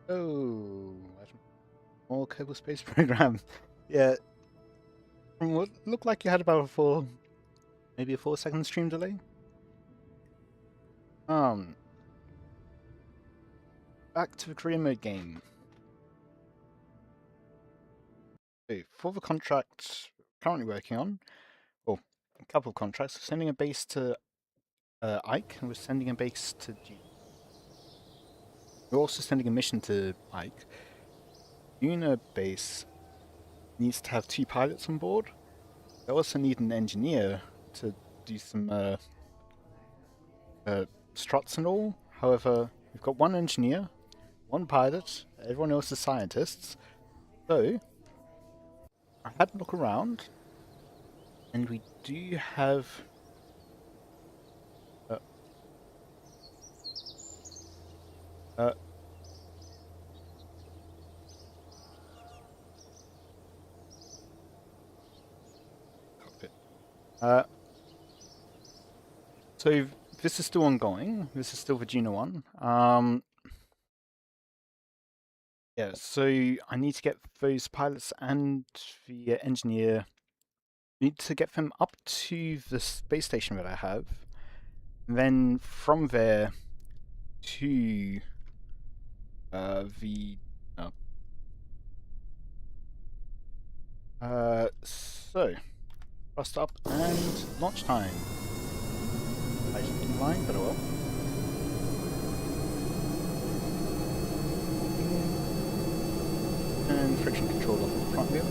Oh, more Kerbal Space Program. Yeah, from what looked like you had about maybe a 4 second stream delay. Um, Back to the career mode game. So for the contract currently working on, well, a couple of contracts. We're sending a base to Ike, and we're sending a base to Duna. We're also sending a mission to Ike. Duna base needs to have 2 pilots on board. They also need an engineer to do some struts and all. However, we've got 1 engineer, 1 pilot, everyone else is scientists. So, I had a look around, and we do have... cockpit. So, this is still ongoing. This is still Virginia 1. Yeah, so I need to get those pilots and the engineer, need to get them up to the space station that I have. And then from there to the... so, bust up and launch time. I didn't line, but oh well. And friction control off the front wheel.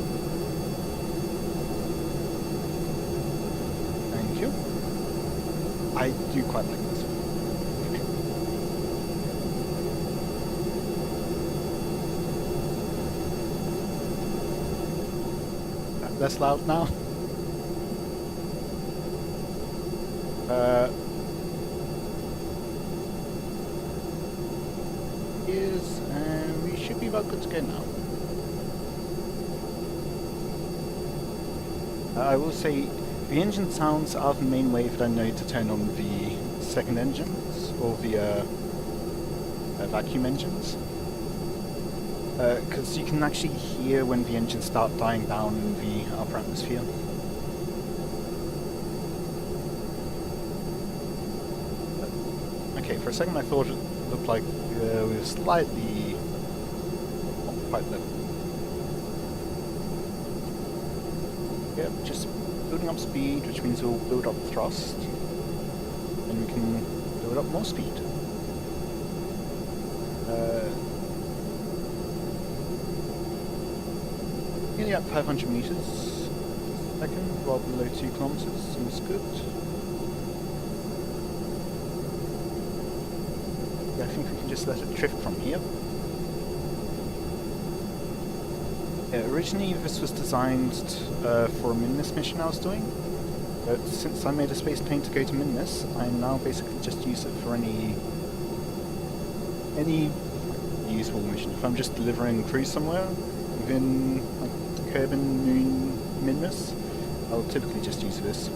Thank you. I do quite like this one. Less loud now. And we should be about good to go now. I will say the engine sounds are the main way that I know to turn on the second engines or the vacuum engines. Because you can actually hear when the engines start dying down in the upper atmosphere. Okay, for a second I thought it looked like we were slightly not quite level. Yeah, just building up speed, which means we'll build up thrust, and we can build up more speed. Nearly at 500 meters a second, rather below 2 kilometers, seems good. Yeah, I think we can just let it drift from here. Yeah, originally this was designed for a Minmus mission I was doing, but since I made a space plane to go to Minmus, I now basically just use it for any useful mission. If I'm just delivering crews somewhere within like Kerbal Moon Minmus, I'll typically just use this.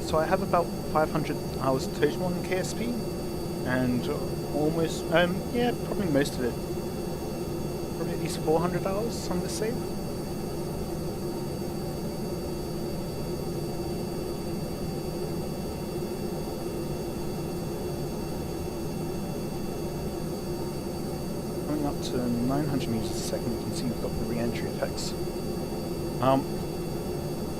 So I have about 500 hours total on KSP, and almost, yeah, probably most of it. Probably at least 400 hours on this save. Coming up to 900 meters a second, you can see we've got the re-entry effects.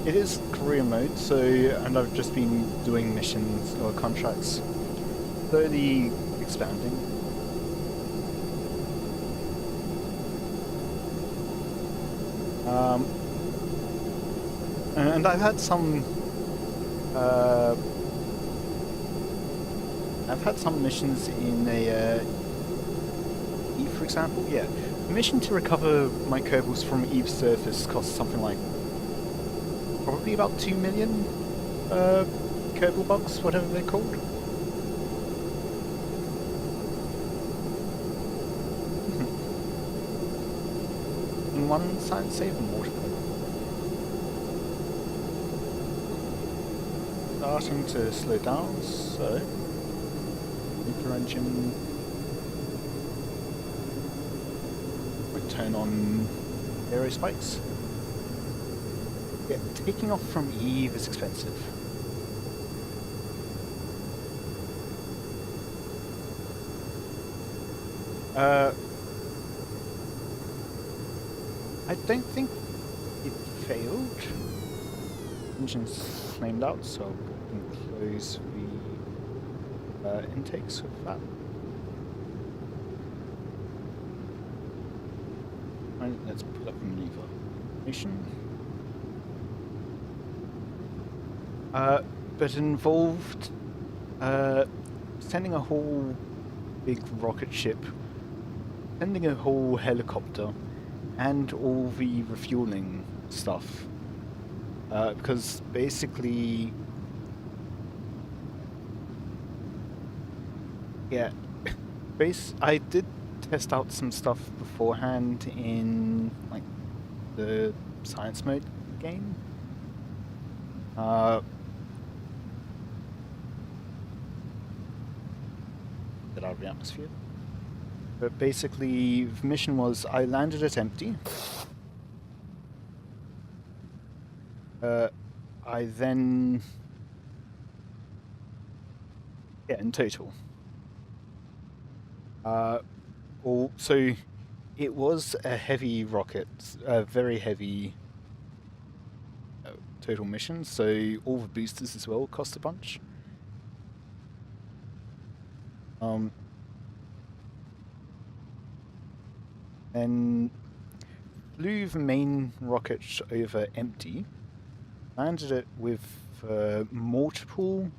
It is career mode, so, and I've just been doing missions or contracts, slowly expanding. And I've had some missions in a Eve, for example. Yeah, the mission to recover my Kerbals from Eve's surface costs something like probably about 2 million Kerbal bucks, whatever they're called. In one science save and multiple. starting to slow down, so nuclear engine might turn on aero spikes. Yeah, taking off from Eve is expensive. I don't think it failed. Engine's flamed out, so I can close the intakes with that. Right, let's pull up the maneuver information. But it involved sending a whole big rocket ship, sending a whole helicopter, and all the refueling stuff. Because basically, yeah, I did test out some stuff beforehand in like the science mode game. Get out of the atmosphere. But basically, the mission was I landed it empty. I then, yeah, in total. So it was a heavy rocket, a very heavy total mission. So all the boosters as well cost a bunch. Then flew the main rocket over empty, landed it with multiple.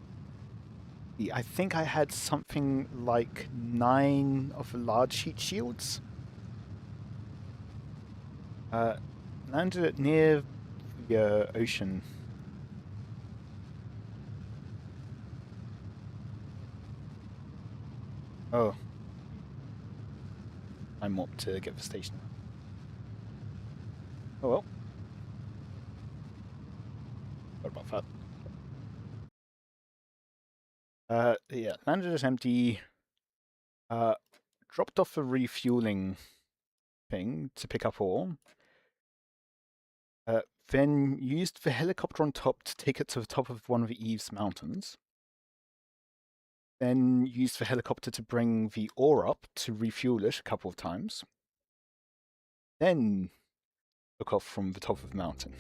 I think I had something like 9 of the large heat shields. Landed it near the ocean. Oh. I'm up to get the station. Oh well. What about that? Yeah, landed it empty. Dropped off a refueling thing to pick up ore. Then used the helicopter on top to take it to the top of one of the Eve's mountains. Then used the helicopter to bring the ore up to refuel it a couple of times. Then took off from the top of the mountain.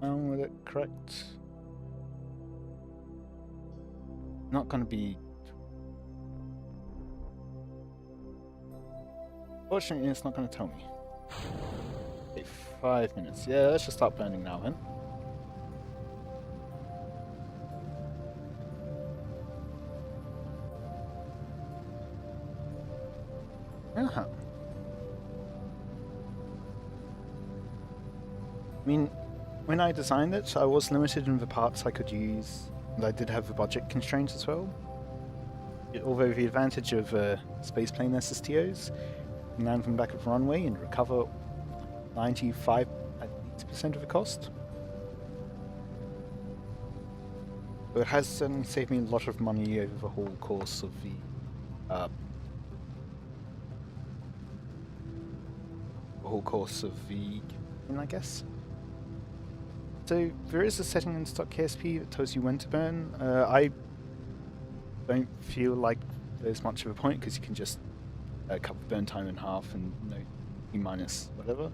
Was it correct? Not going to be. Fortunately, it's not going to tell me. Okay, 5 minutes. Yeah, let's just start burning now then. Uh-huh. I mean, when I designed it, I was limited in the parts I could use, and I did have the budget constraints as well. Although the advantage of spaceplane SSTOs, you can land them back at the runway and recover 95% of the cost. But it has saved me a lot of money over the whole course of the I guess. So there is a setting in stock KSP that tells you when to burn. I don't feel like there's much of a point because you can just cut the burn time in half and E minus whatever.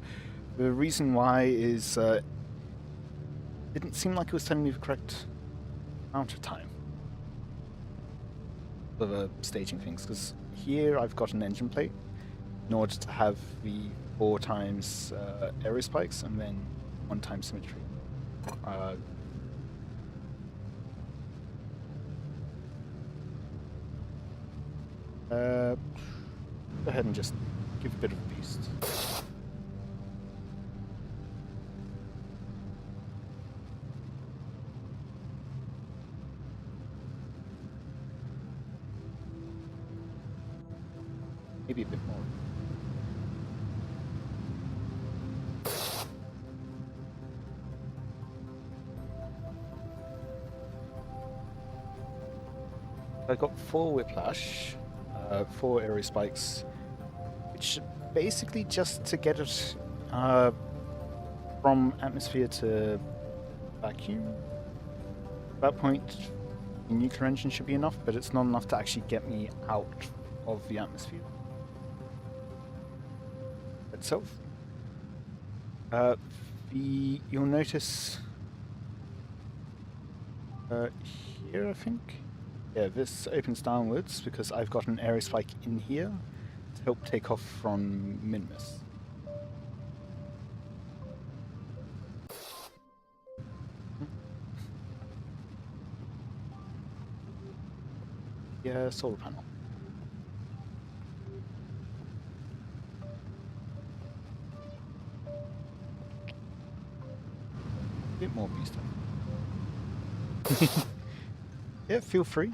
The reason why is it didn't seem like it was telling me the correct amount of time for the staging things, because here I've got an engine plate in order to have the 4 times aero spikes and then 1 time symmetry. Go ahead and just give a bit of a boost. Maybe a bit more. I got 4 whiplash, 4 aero spikes, which basically just to get it from atmosphere to vacuum. At that point, the nuclear engine should be enough, but it's not enough to actually get me out of the atmosphere itself. You'll notice here, I think. Yeah, this opens downwards because I've got an aero spike in here to help take off from Minmus. Yeah, solar panel. A bit more booster. Yeah, feel free.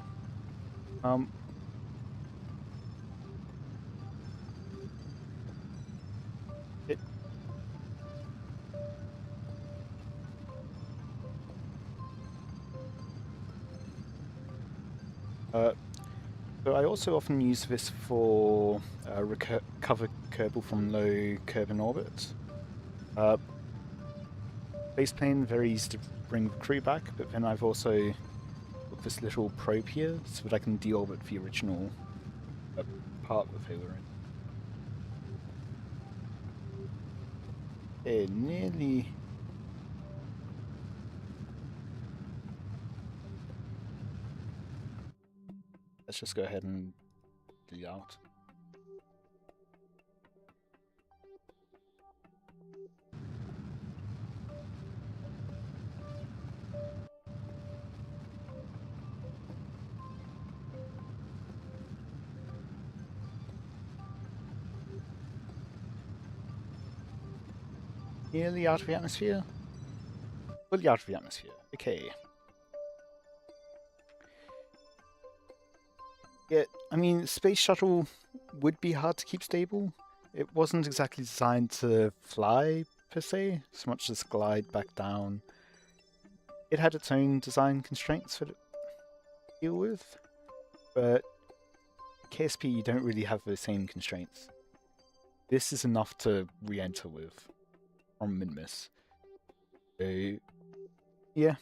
So I also often use this for recover Kerbal from low Kerbal orbit. Baseplane, very easy to bring the crew back, but then I've also got this little probe here so that I can deorbit the original part that they were in. Nearly. Let's just go ahead and delete out. Nearly out of the atmosphere? Fully out of the atmosphere. Okay. Yeah, I mean, space shuttle would be hard to keep stable. It wasn't exactly designed to fly, per se, as much as glide back down. It had its own design constraints that it deal with, but KSP, you don't really have the same constraints. This is enough to re-enter with from Minmus. So, yeah.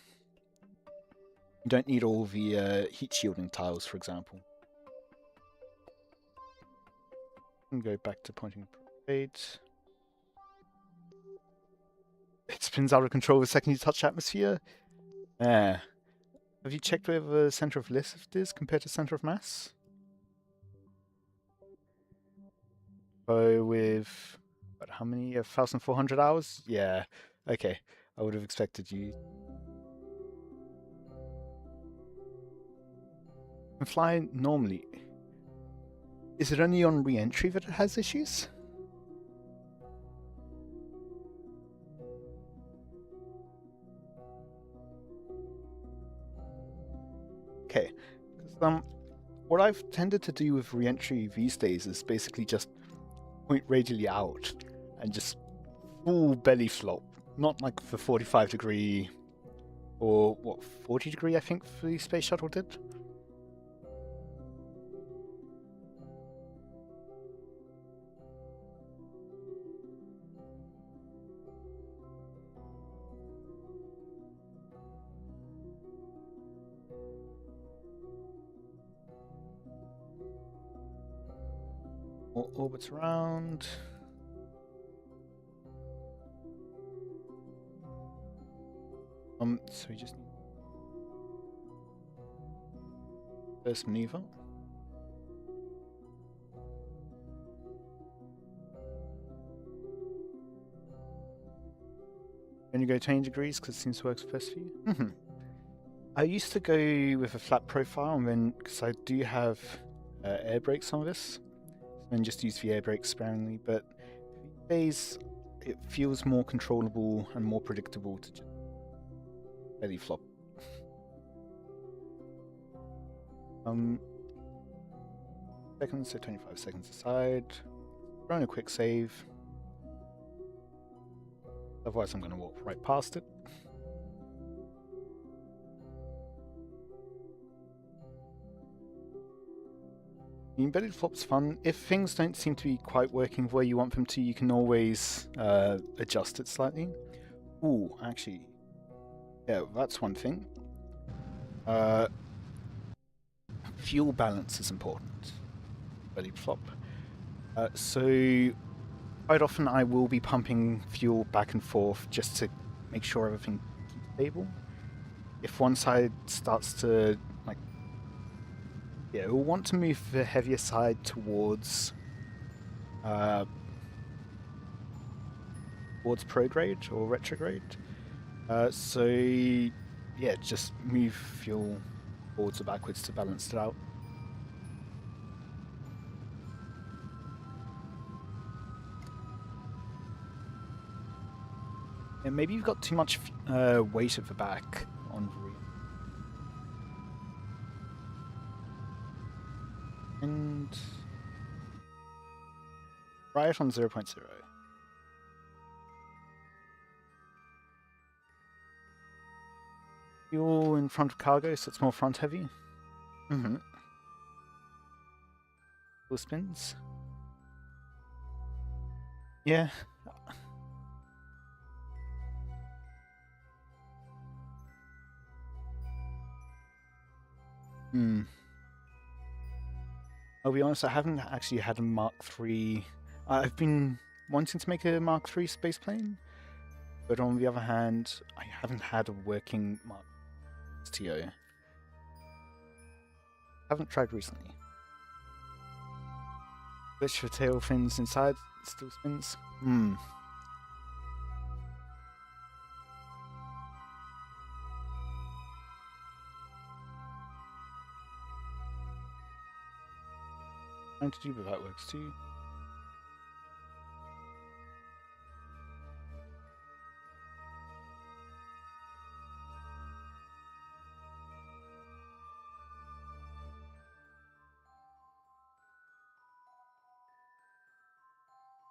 You don't need all the heat shielding tiles, for example. And go back to pointing parade. It spins out of control the second you touch atmosphere. Have you checked where the center of lift is compared to center of mass? So with what, how many 1,400 hours? Yeah. Okay. I would have expected you. And fly normally. Is it only on re-entry that it has issues? Okay. What I've tended to do with re-entry these days is basically just point radially out and just full belly flop. Not like the 45-degree or what, 40-degree I think the space shuttle did. More orbits around. So we just need first maneuver. Only go 20 degrees because it seems to work best for you. I used to go with a flat profile, and then because I do have air brakes on this, and just use the air brakes sparingly. But these days, it feels more controllable and more predictable to just belly flop. Seconds, so 25 seconds aside. Run a quick save. Otherwise, I'm going to walk right past it. belly flop's fun. If things don't seem to be quite working where you want them to, you can always adjust it slightly. Ooh, actually, yeah, that's one thing. Fuel balance is important. Belly flop. So quite often I will be pumping fuel back and forth just to make sure everything keeps stable. If one side starts to we'll want to move the heavier side uh, towards prograde or retrograde. So yeah, just move fuel forwards or backwards to balance it out. And maybe you've got too much weight at the back on the rear. And right on 0.0. Fuel in front of cargo, so it's more front heavy. Mm-hmm. Fuel spins. Yeah. Hmm. I'll be honest, I haven't actually had a Mark III. I've been wanting to make a Mark III space plane, but on the other hand, I haven't had a working Mark TO. Haven't tried recently. Switch for tail fins inside, still spins. Hmm. Trying to do, but that works too.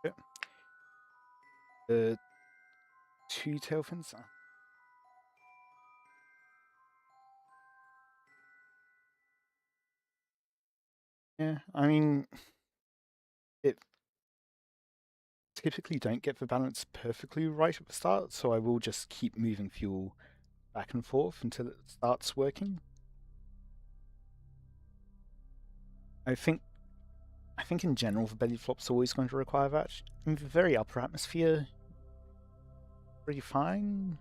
Yep. Two tail fins. Yeah, I mean, it typically don't get the balance perfectly right at the start, so I will just keep moving fuel back and forth until it starts working. I think in general the belly flop's always going to require that. In the very upper atmosphere, pretty fine.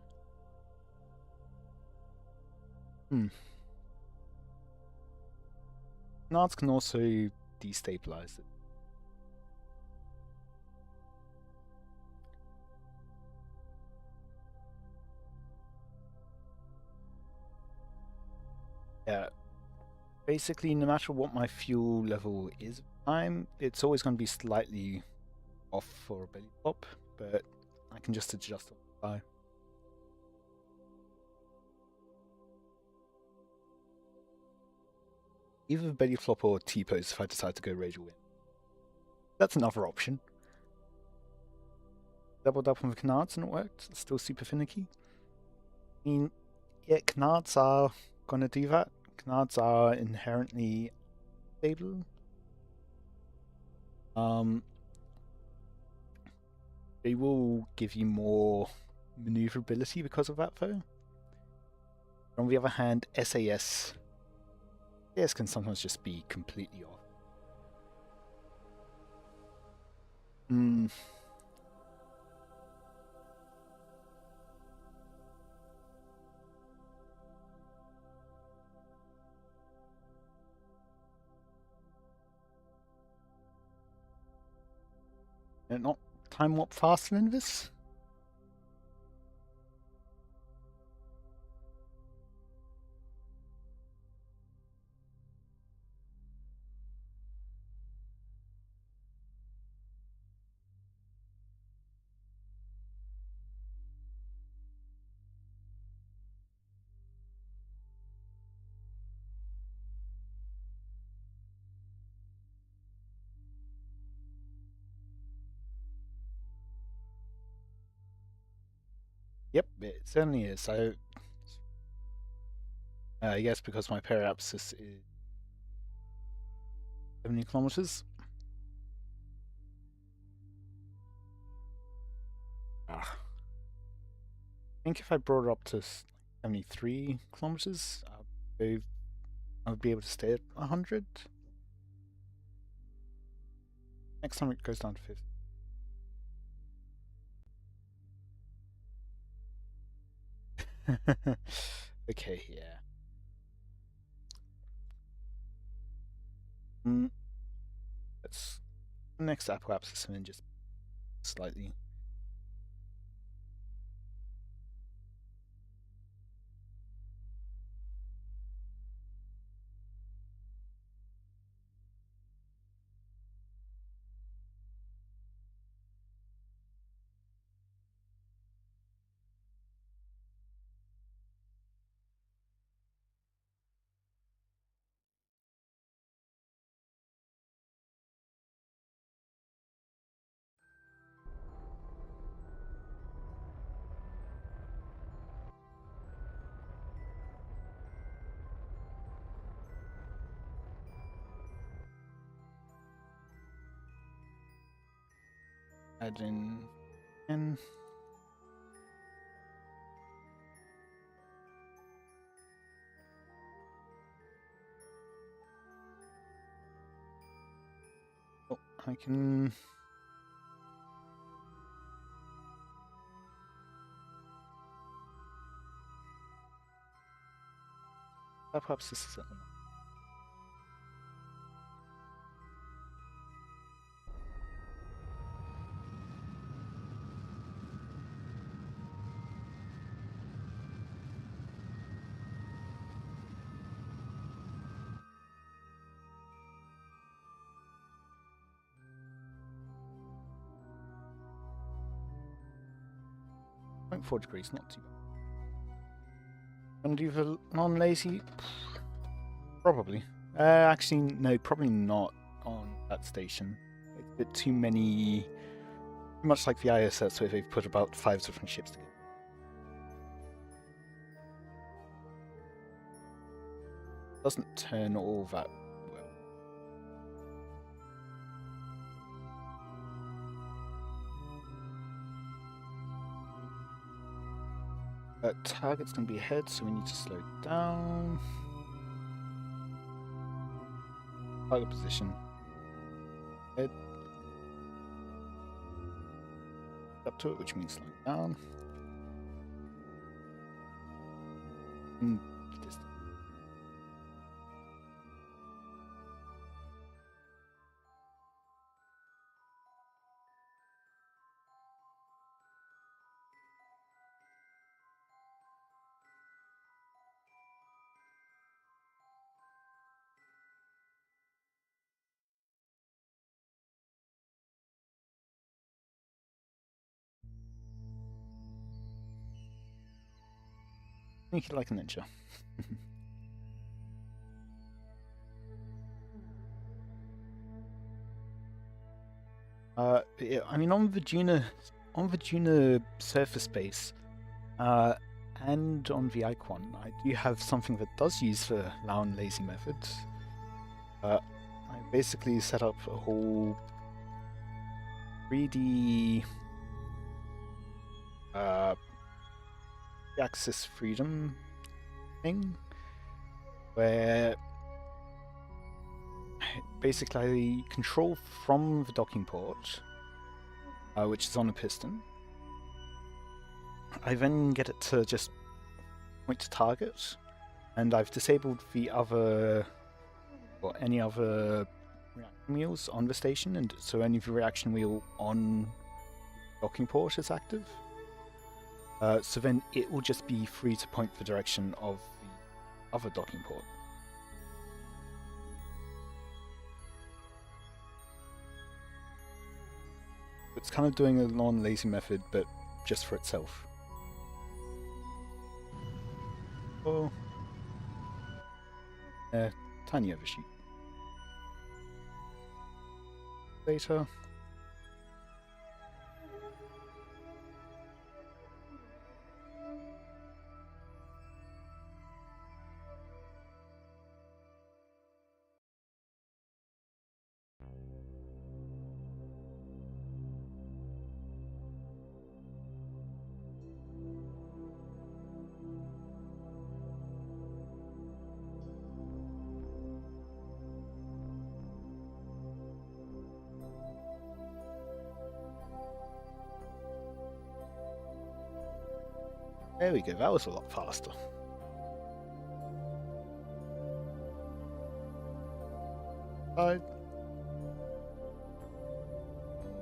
Nards can also destabilize it. Yeah, basically, no matter what my fuel level is, it's always going to be slightly off for a belly flop, but I can just adjust on the fly. Either belly flop or T-pose if I decide to go radial in. That's another option. Doubled up on the canards and it worked. It's still super finicky. I mean, yeah, canards are going to do that. Canards are inherently stable. They will give you more maneuverability because of that, though. On the other hand, SAS can sometimes just be completely off. Mm. They're not time warp faster than this? Yep, it certainly is. So, I guess because my periapsis is 70 kilometers. I think if I brought it up to 73 kilometers, I would be able to stay at 100. Next time it goes down to 50. Okay, yeah. Let's next apoapsis system just slightly. Add in 10. Oh, I can. Perhaps this is it. 0.4 degrees, not too bad. Gonna do the non-lazy? Probably. Actually, no, probably not on that station. It's a bit too many. Much like the ISS, where they've put about 5 different ships together. Doesn't turn all that well. Target's going to be ahead, so we need to slow down. Target position. Head. Up to it, which means slowing down. And distance. Make it like a ninja. Yeah, I mean, on the Duna surface base, and on the Icon, I do have something that does use the Lown lazy method. I basically set up a whole 3D axis freedom thing, where basically I control from the docking port, which is on a piston. I then get it to just point to target, and I've disabled the other, or any other reaction wheels on the station, and so any of the reaction wheel on docking port is active. So then it will just be free to point the direction of the other docking port. It's kind of doing a non-lazy method, but just for itself. Oh. Tiny overshoot. Later. There we go, that was a lot faster.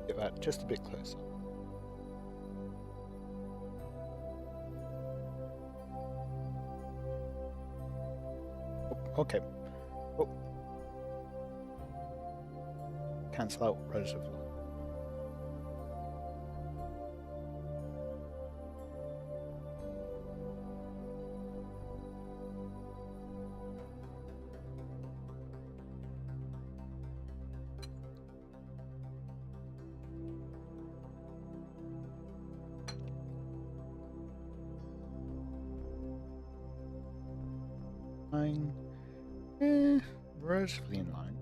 Get that just a bit closer. Oh, okay. Oh. Cancel out relatively. Line. Relatively in line.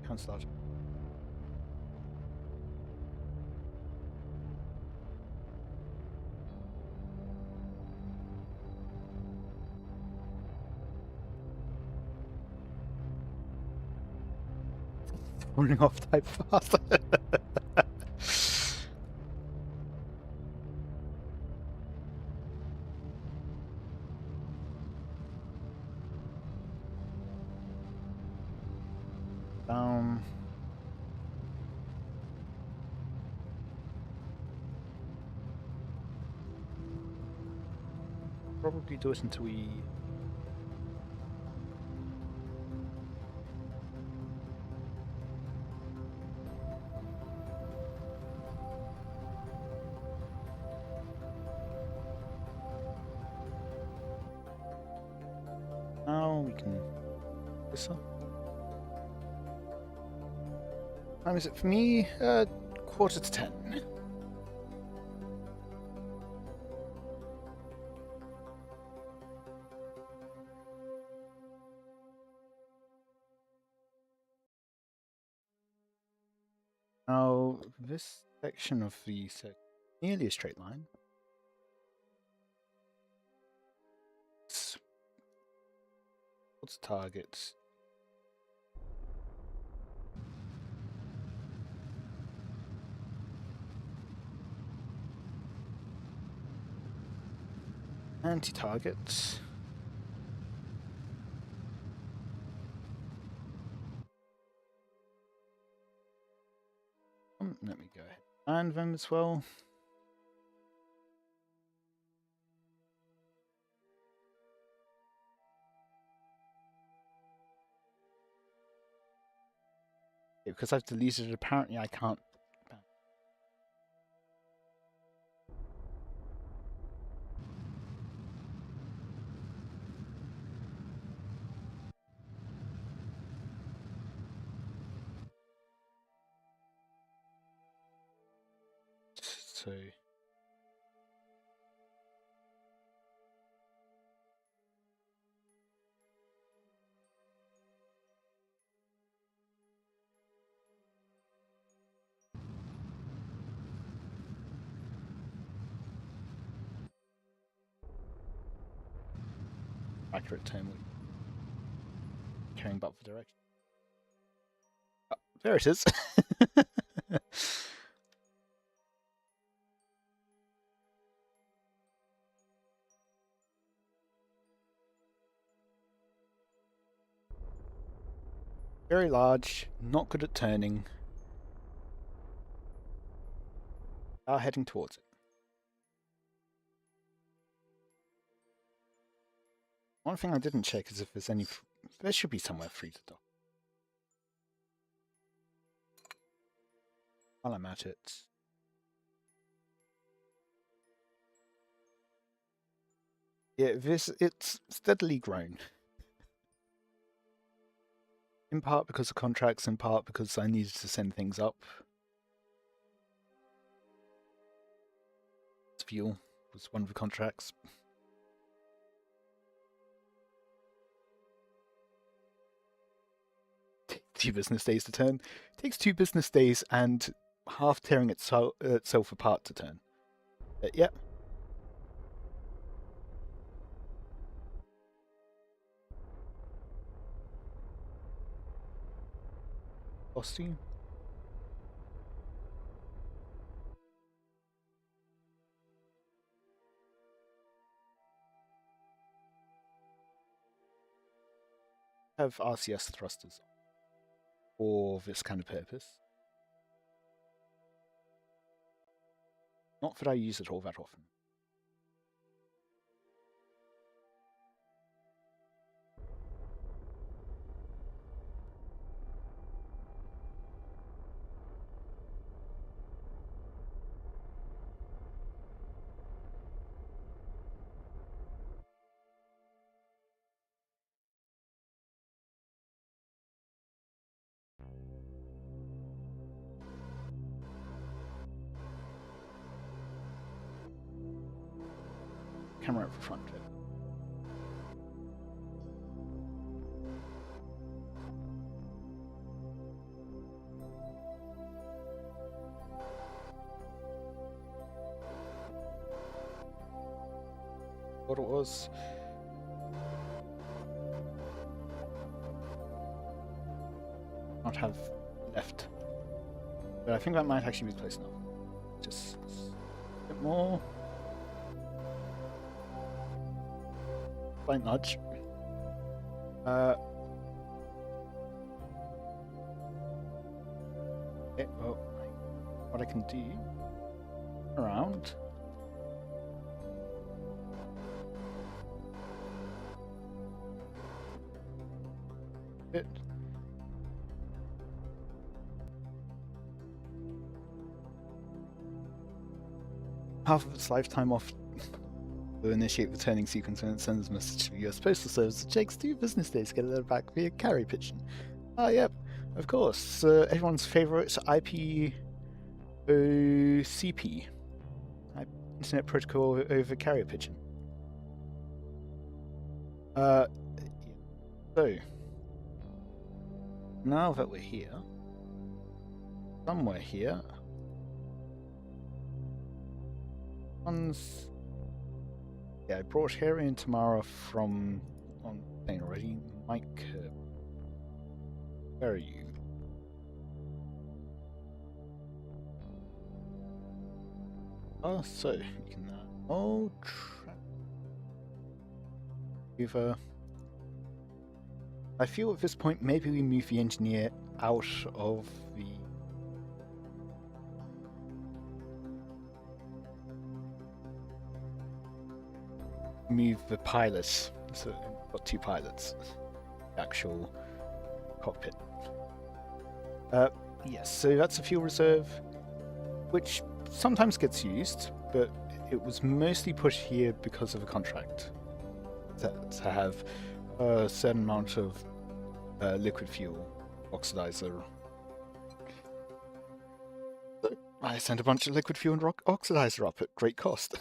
Cancel out. Running off type fast. Down. Probably do it until we. Now we can. This one. Time is it for me? 9:45. Now, this section of the circuit nearly a straight line. What's the target? Anti-target. Let me go ahead and them as well. Because I've deleted it, apparently I can't. So. Accurate turn with carrying back the direction. Oh, there it is. Very large, not good at turning. Are heading towards it. One thing I didn't check is if there's any. There should be somewhere free to dock. While I'm at it. Yeah, it's steadily grown. In part because of contracts, in part because I needed to send things up. Fuel was one of the contracts. 2 business days to turn. It takes 2 business days and half tearing itself apart to turn. Yeah. Velocity. Have RCS thrusters for this kind of purpose. Not that I use it all that often. Camera at the front. What it was. Not have left. But I think that might actually be close enough. Just a bit more. Slight nudge. Okay, well, what I can do around. Bit. Half of its lifetime off to initiate the turning sequence when it sends a message to the US Postal Service. It takes 2 business days to get it back via carrier pigeon. Ah, yep, of course. Everyone's favourite IPOCP. Internet Protocol over carrier pigeon. So, now that we're here, somewhere here, yeah, I brought Harry and Tamara from on plane already. Mike, where are you? Oh, so you can I feel at this point maybe we move the engineer out of the pilots. So we've got 2 pilots. The actual cockpit. Yes, so that's a fuel reserve, which sometimes gets used, but it was mostly put here because of a contract to have a certain amount of liquid fuel oxidizer. So I sent a bunch of liquid fuel and oxidizer up at great cost.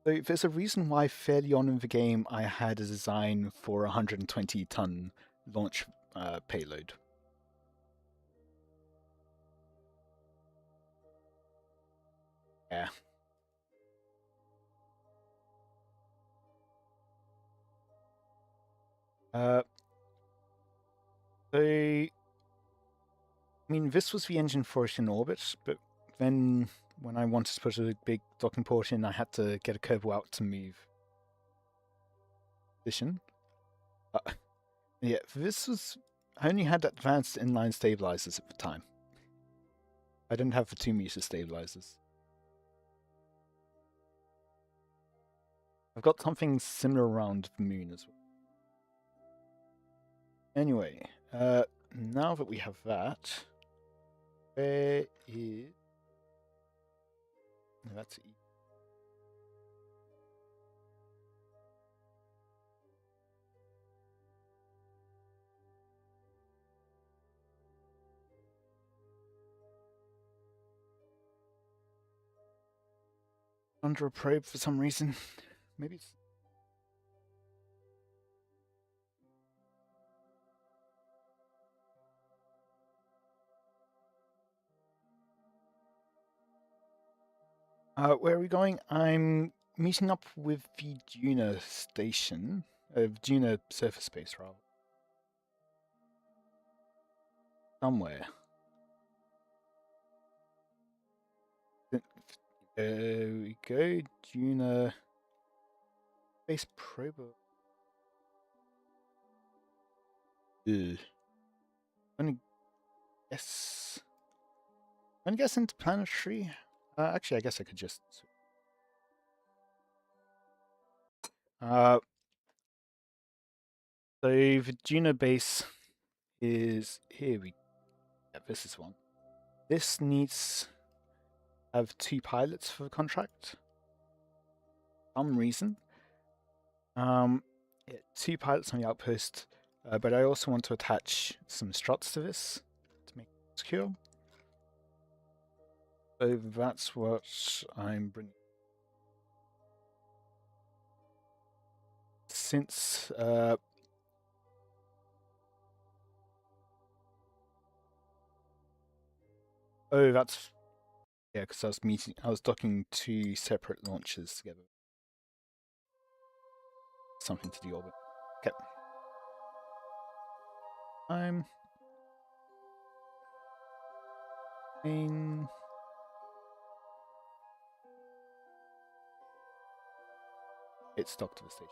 So there's a reason why fairly on in the game I had a design for a 120-ton launch payload. Yeah. I mean, this was the engine for it in orbit, but then when I wanted to put a big docking port in, I had to get a Kerbal out to move position. Yeah, this was... I only had advanced inline stabilizers at the time. I didn't have the 2-meter stabilizers. I've got something similar around the moon as well. Anyway, now that we have that, where is... No, that's E. Under a probe for some reason. Maybe it's... where are we going? I'm meeting up with the Duna station, Duna surface base, rather. Somewhere. There we go, Duna Space Program. I'm gonna guess interplanetary. Actually, I guess I could just. So the Duna base is here. This is one. This needs to have 2 pilots for the contract. For some reason. Yeah, 2 pilots on the outpost, but I also want to attach some struts to this to make it secure. So that's what I'm bringing. Since oh, that's yeah, because I was docking 2 separate launches together. Something to the orbit. Okay. I'm in. It's docked to the station.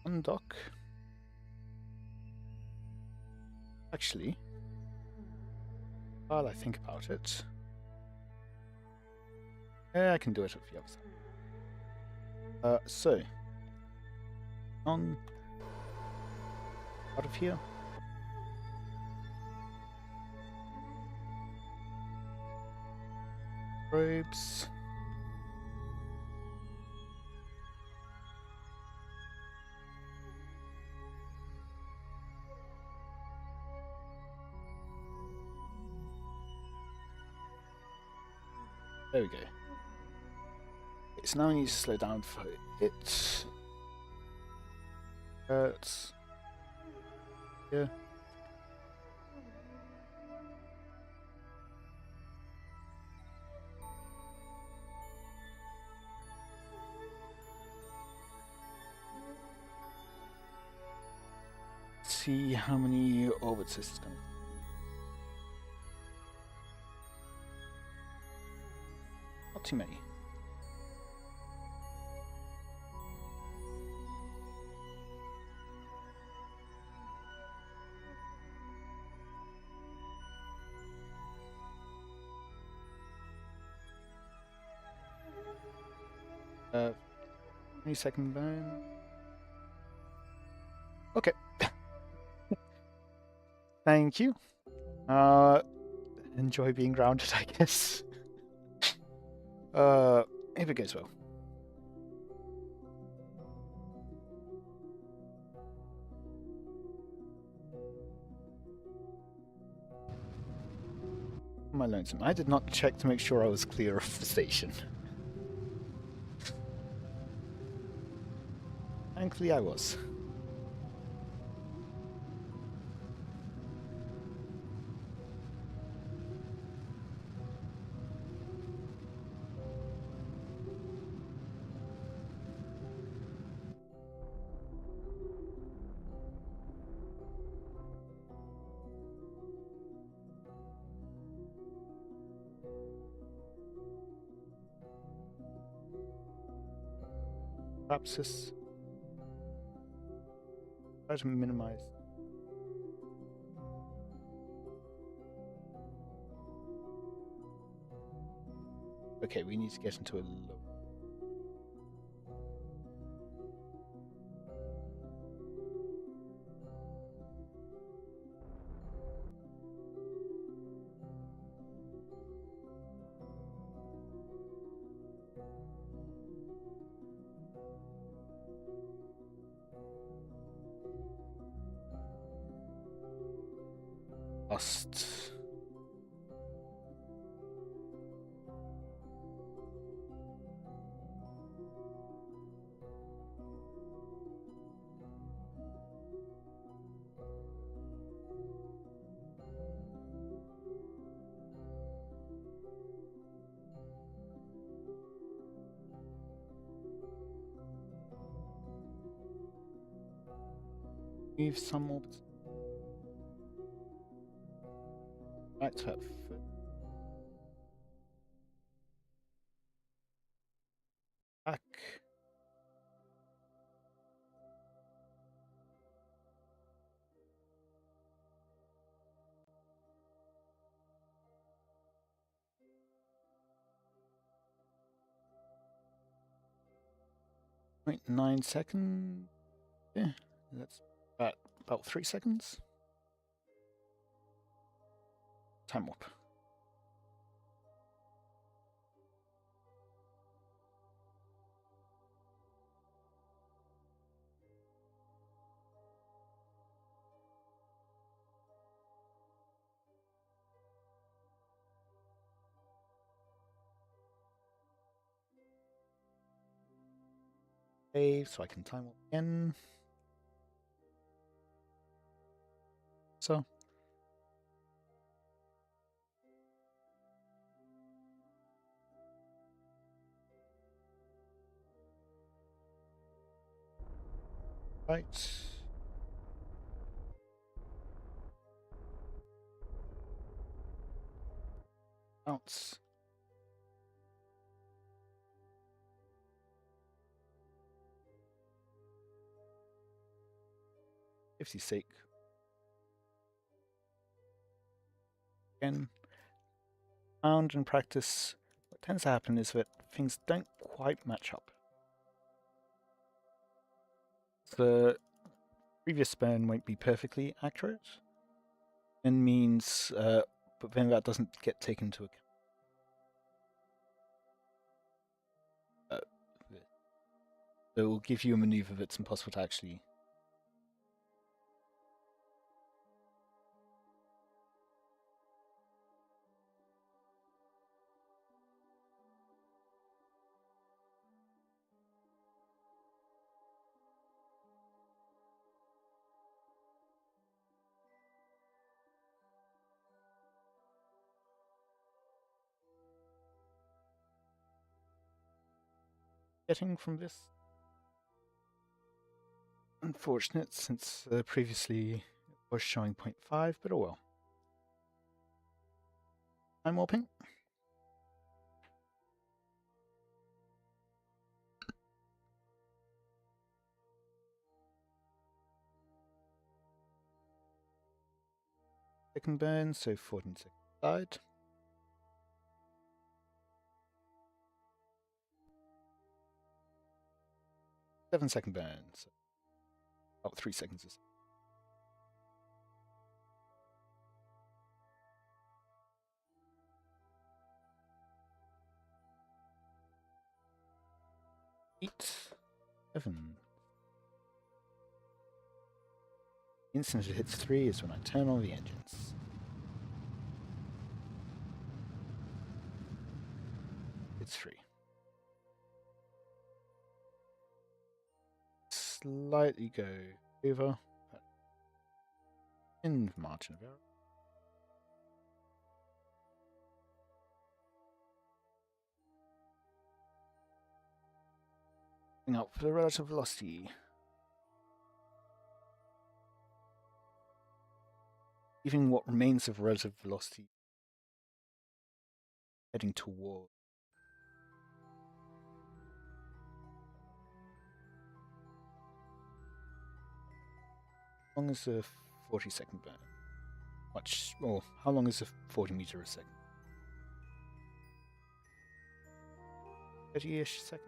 Undock. Actually, while I think about it, yeah, I can do it at the other side. So on out of here. Probes. There we go. It's now need to slow down for it. Let's yeah. See how many orbits this is going to. Not too many. Uh, 20-second burn. Okay. Thank you. Enjoy being grounded, I guess. If it goes well. My lonesome. I did not check to make sure I was clear of the station. Thankfully, I was. Perhaps this. Try to minimize. Okay, we need to get into a low. Lost. Leave some orbits. Right, to have back. .9 seconds. Yeah, that's about 3 seconds. Time warp. Save so I can time warp again. So. Right. Bounce. Safety's sake. Again. Found in practice, what tends to happen is that things don't quite match up. The previous burn won't be perfectly accurate, and means, but then that doesn't get taken into account. So it will give you a maneuver that's impossible to actually. Getting from this. Unfortunate, since previously it was showing 0.5, but oh well. Time warping. Second burn, so 14 seconds side. Seven-second burn, so about 3 seconds. Eight, 7. The instant it hits 3 is when I turn on the engines. It's 3. Slightly go over, but in the margin of error. Out for the relative velocity. Even what remains of relative velocity heading toward. How long is a 40-second burn? How long is a 40 meter a second? 30-ish seconds?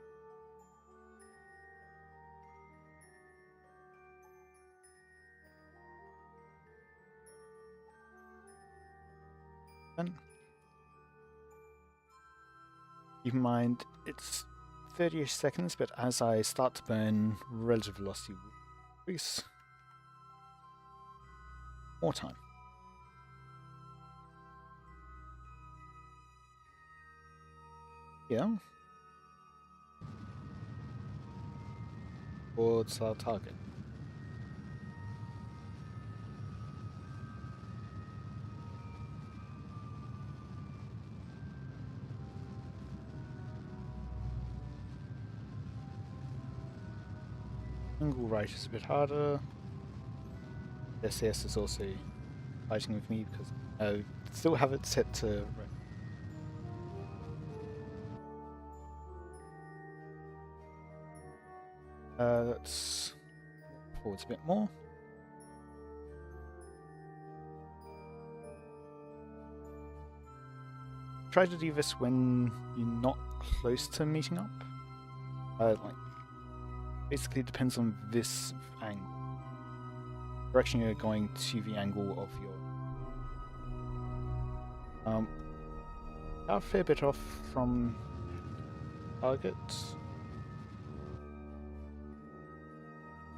Keep in mind, it's 30-ish seconds, but as I start to burn, relative velocity will increase. More time. Yeah. Towards our target. Angle right is a bit harder. SAS is also fighting with me because I still have it set to. Let's forwards a bit more. Try to do this when you're not close to meeting up. Like, basically depends on this angle. Direction you're going to the angle of your. A fair bit off from target.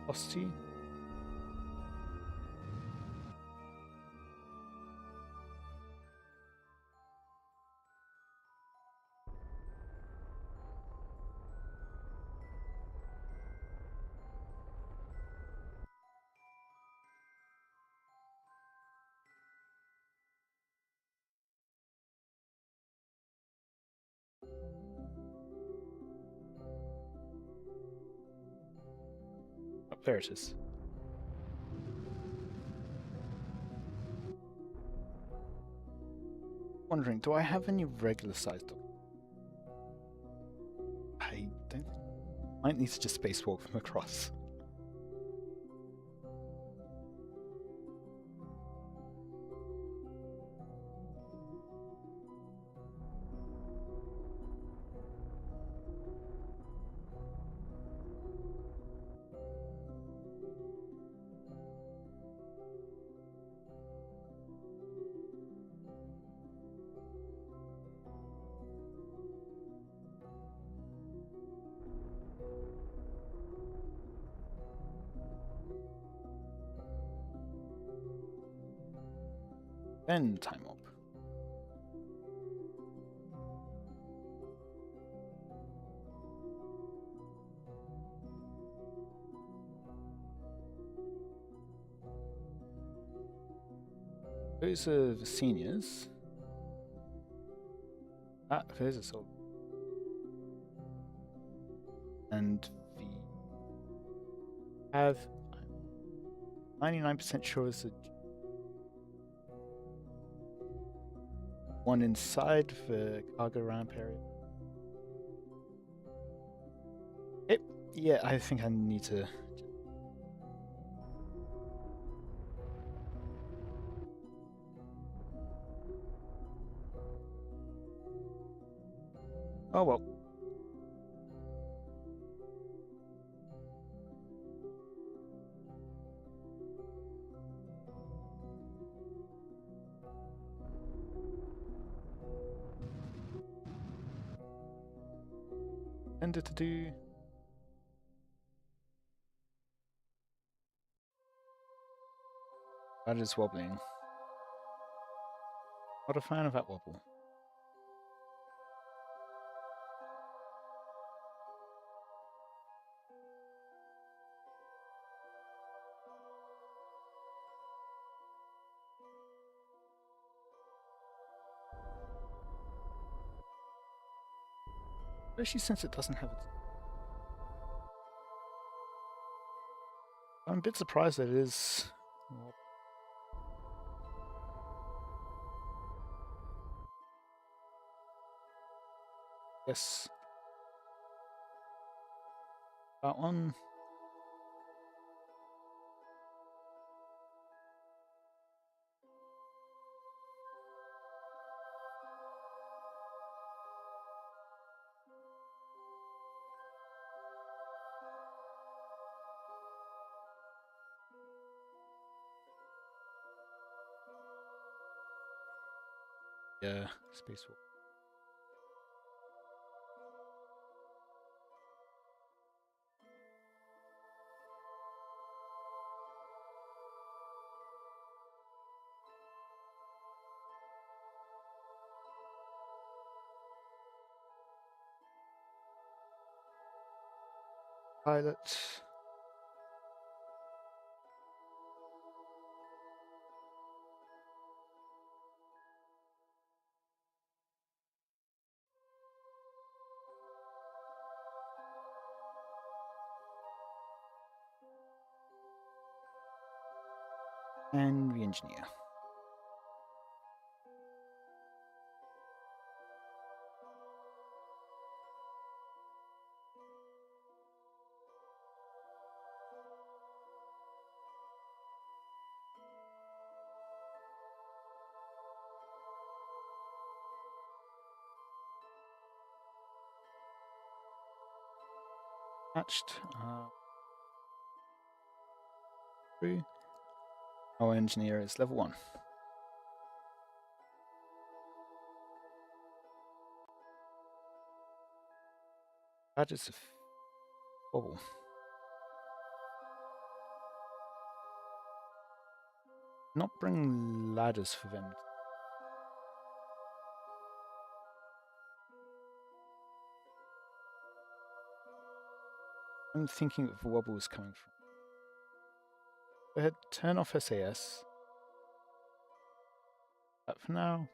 Velocity. Oh, there it is. Wondering, do I have any regular sized dogs? I don't. Might need to just spacewalk them across. Then time up. Those are the seniors. Ah, there's a soul. And the have 99% sure is a one inside the cargo ramp area. Yep. Yeah, I think I need to. Oh well. Ended to do. That is wobbling. Not a fan of that wobble. Especially since it doesn't have it. I'm a bit surprised that it is. Yes. That one. Yeah, spacewalk. Pilot. And re-engineer. Attached. Through. Our engineer is level 1. That is a wobble. Not bring ladders for them. I'm thinking of the wobble is coming from. Go ahead, turn off SAS. That for now.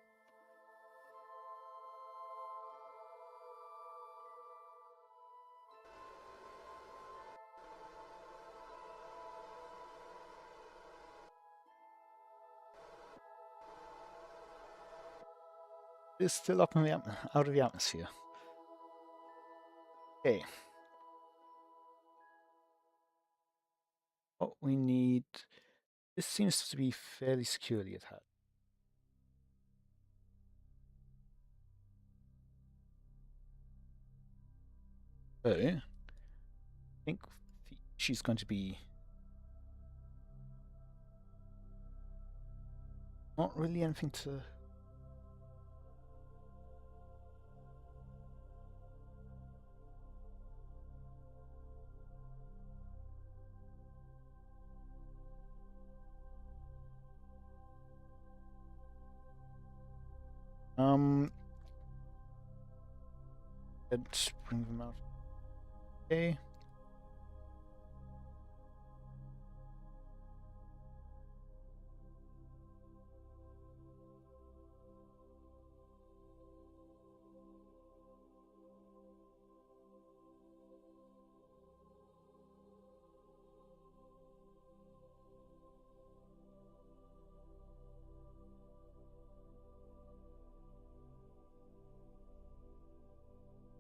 It's still up in the out of the atmosphere. Okay. What we need. This seems to be fairly securely attached. So, I think she's going to be not really anything to. Let's bring them out. Okay.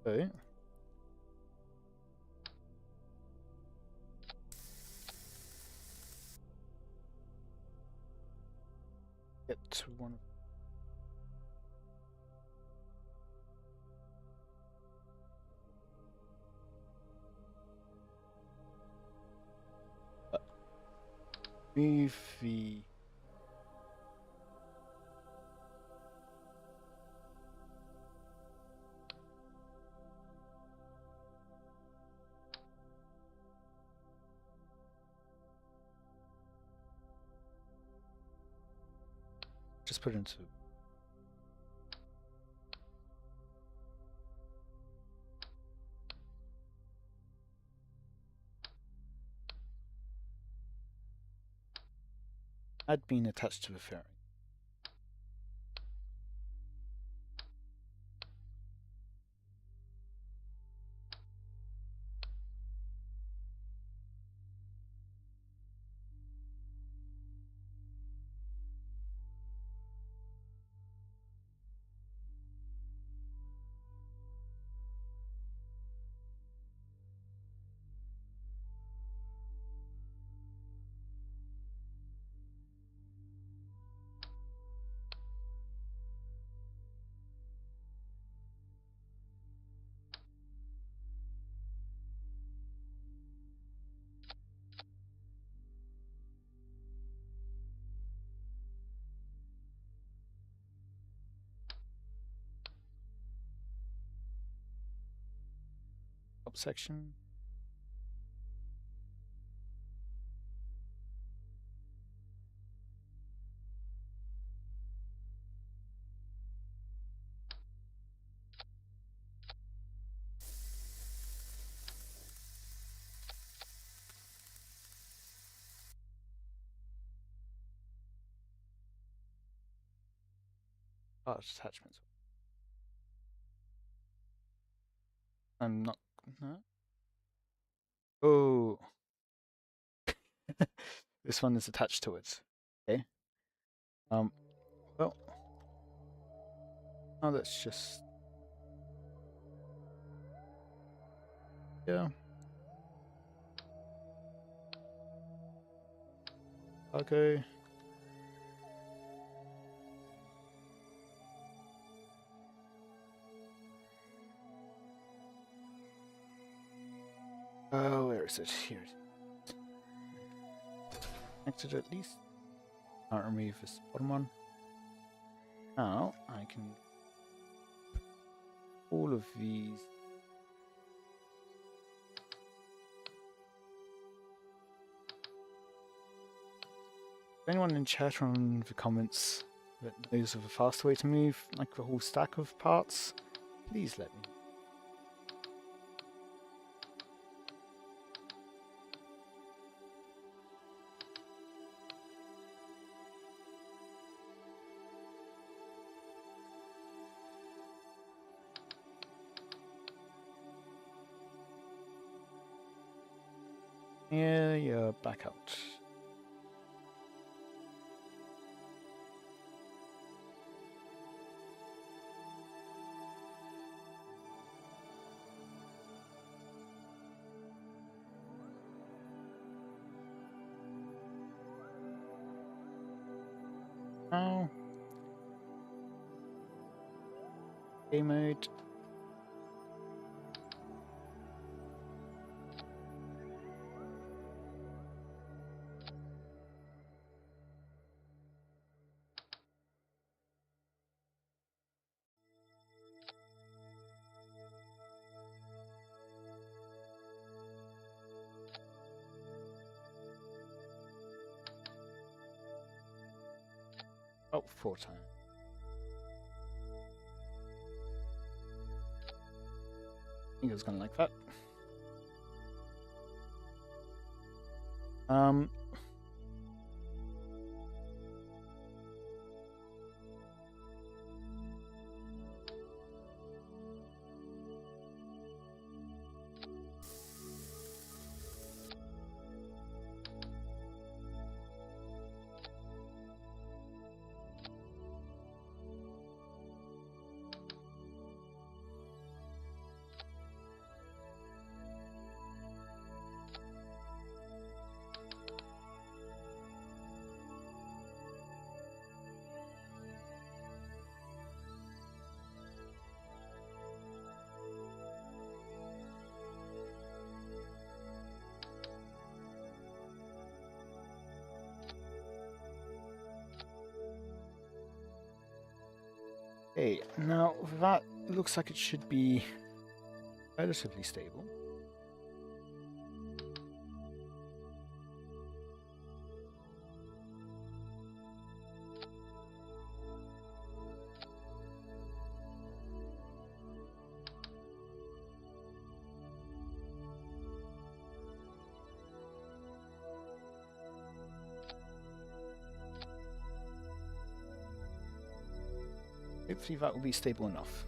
So, get to one. Move the. Just put it into. Had been attached to a fairing. Top section. Attachments. I'm not. No. Oh. This one is attached to it. Okay. Well, now let's just yeah. Okay. Oh, where is it? Here. Connected at least. Can't remove this bottom one. Now I can all of these. Anyone in chat or in the comments that knows of a faster way to move like the whole stack of parts, please let me. Yeah, you're back out. Now, game mode. Oh, 4 times. I think I was gonna like that. Okay, now that looks like it should be relatively stable. Hopefully that will be stable enough.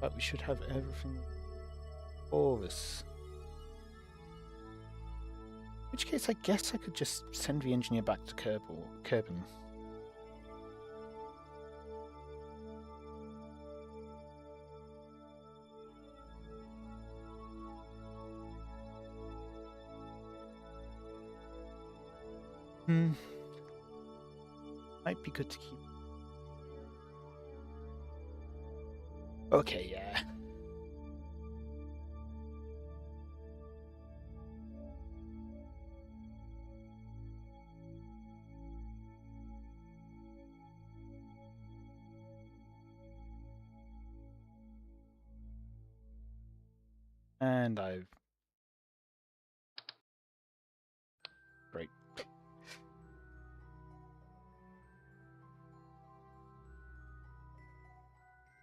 But we should have everything for this. In which case, I guess I could just send the engineer back to Kerbal. Might be good to keep. Okay, yeah. And I've... Great.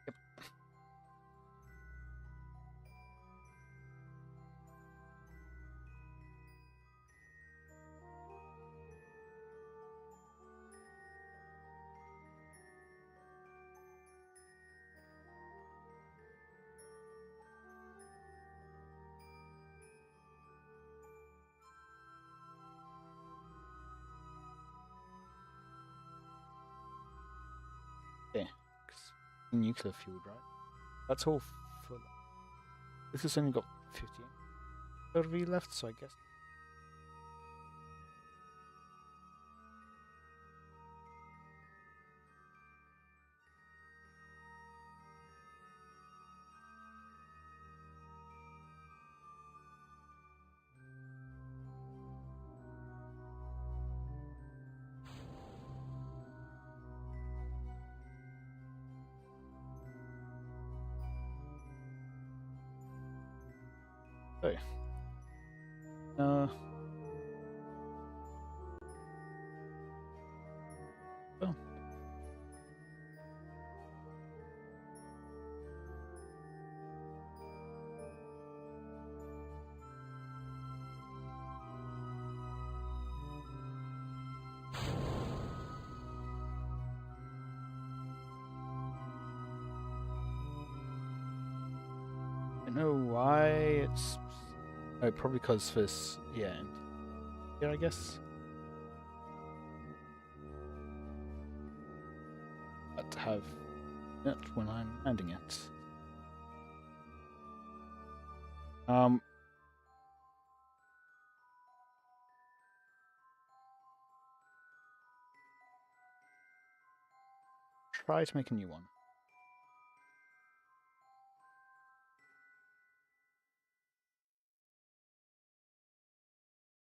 Yep. nuclear fueled, right? That's all full. This has only got 15 V left, so I guess. So, oh. I don't know why it's. Oh, probably because this. Yeah. Yeah, I guess. But to have it when I'm landing it. Try to make a new one.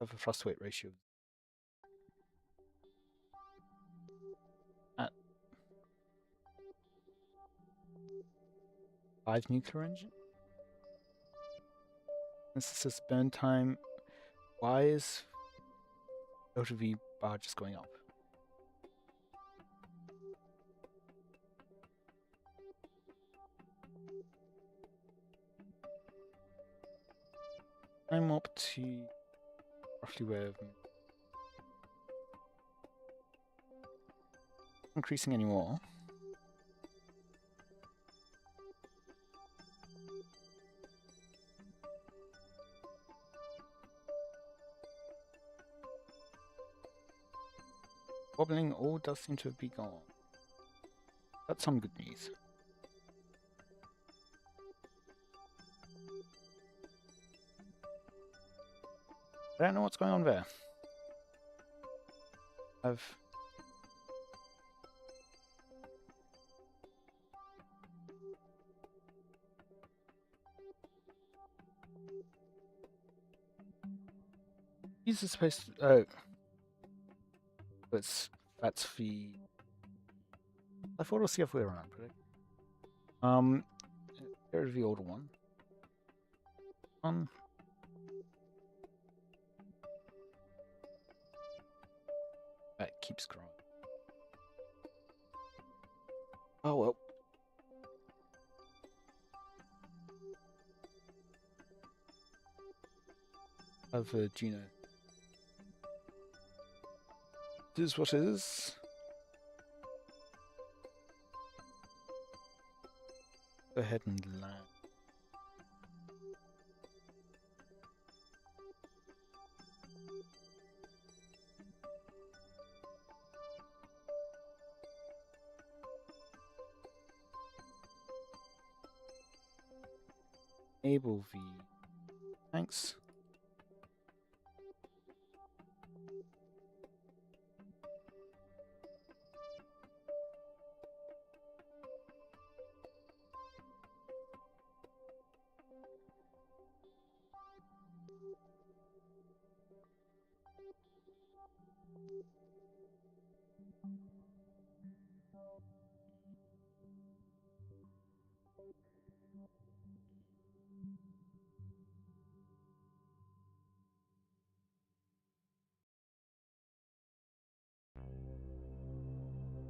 Have a thrust weight ratio at 5 nuclear engine. This is burn time. Why is delta V bar just going up? I'm up to roughly where increasing anymore. Wobbling all does seem to be gone. That's some good news. I don't know what's going on there. These are supposed to. Oh. That's the. I thought it was the other way around, right? Here's the older one. That keeps growing. Oh well. Of Duna. It is what it is. Go ahead and land. Enable V. Thanks.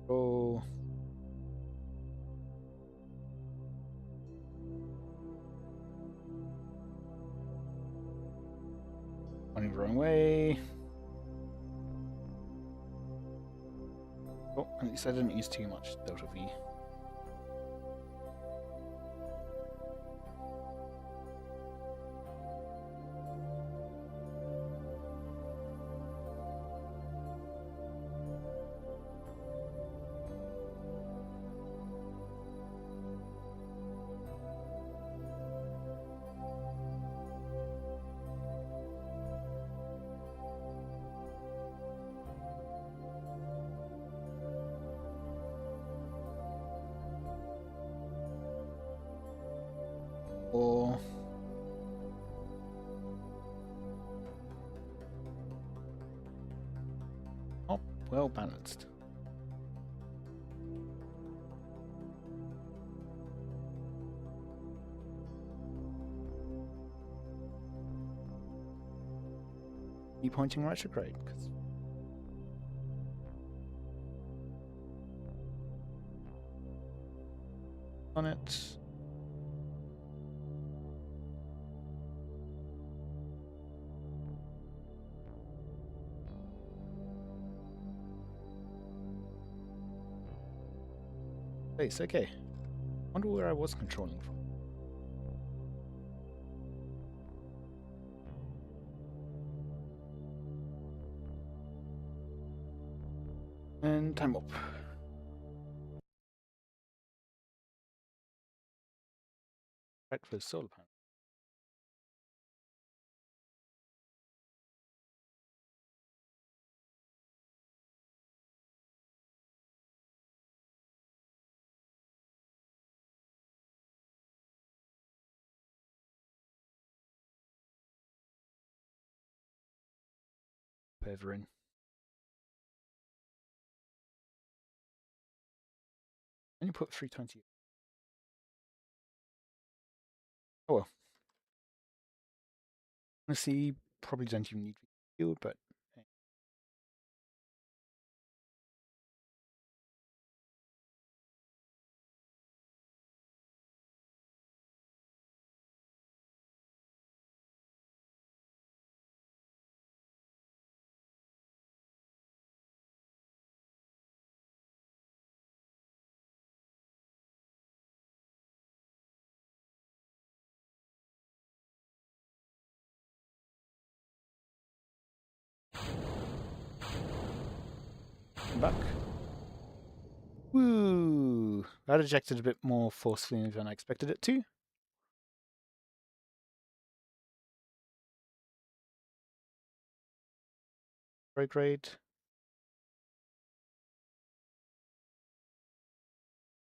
Oh. Running the wrong way. Oh, at least I didn't use too much delta V. well balanced. Keep pointing retrograde, because on it. Place, okay. Wonder where I was controlling from. And time up. Back for the solar panel. Everin. And you put 320. Oh well. Honestly, probably don't even need fuel, but hey. I'm back. Woo! That ejected a bit more forcefully than I expected it to. Retrograde.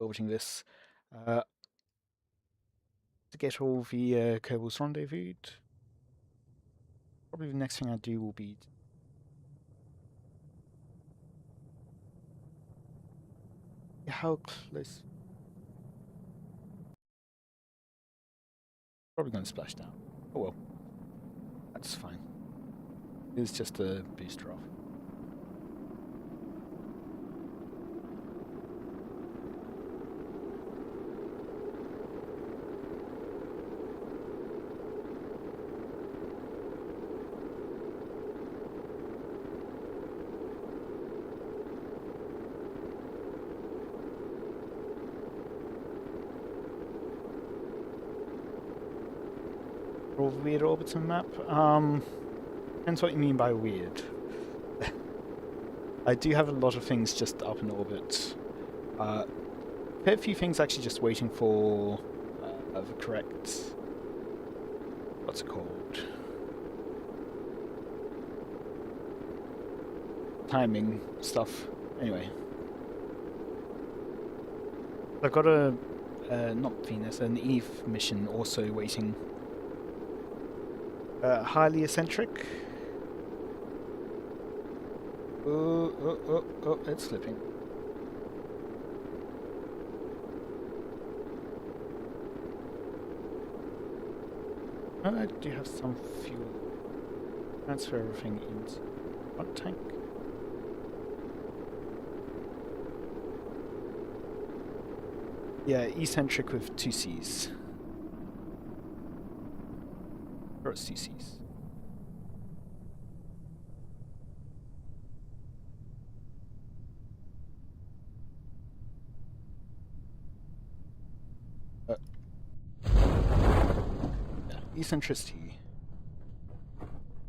Orbiting this. To get all the Kerbals rendezvoused. Probably the next thing I do will be how close. Probably going to splash down. Oh well, that's fine. It's just a booster off. Weird orbital map. Depends what you mean by weird. I do have a lot of things just up in orbit. A few things actually just waiting for the correct. What's it called? Timing stuff. Anyway, I've got a not Venus, an Eve mission also waiting. Highly eccentric. Oh, it's slipping. I do have some fuel. Transfer everything into one tank. Yeah, eccentric with 2 C's. Or it's 2 C's. Yeah, eccentricity.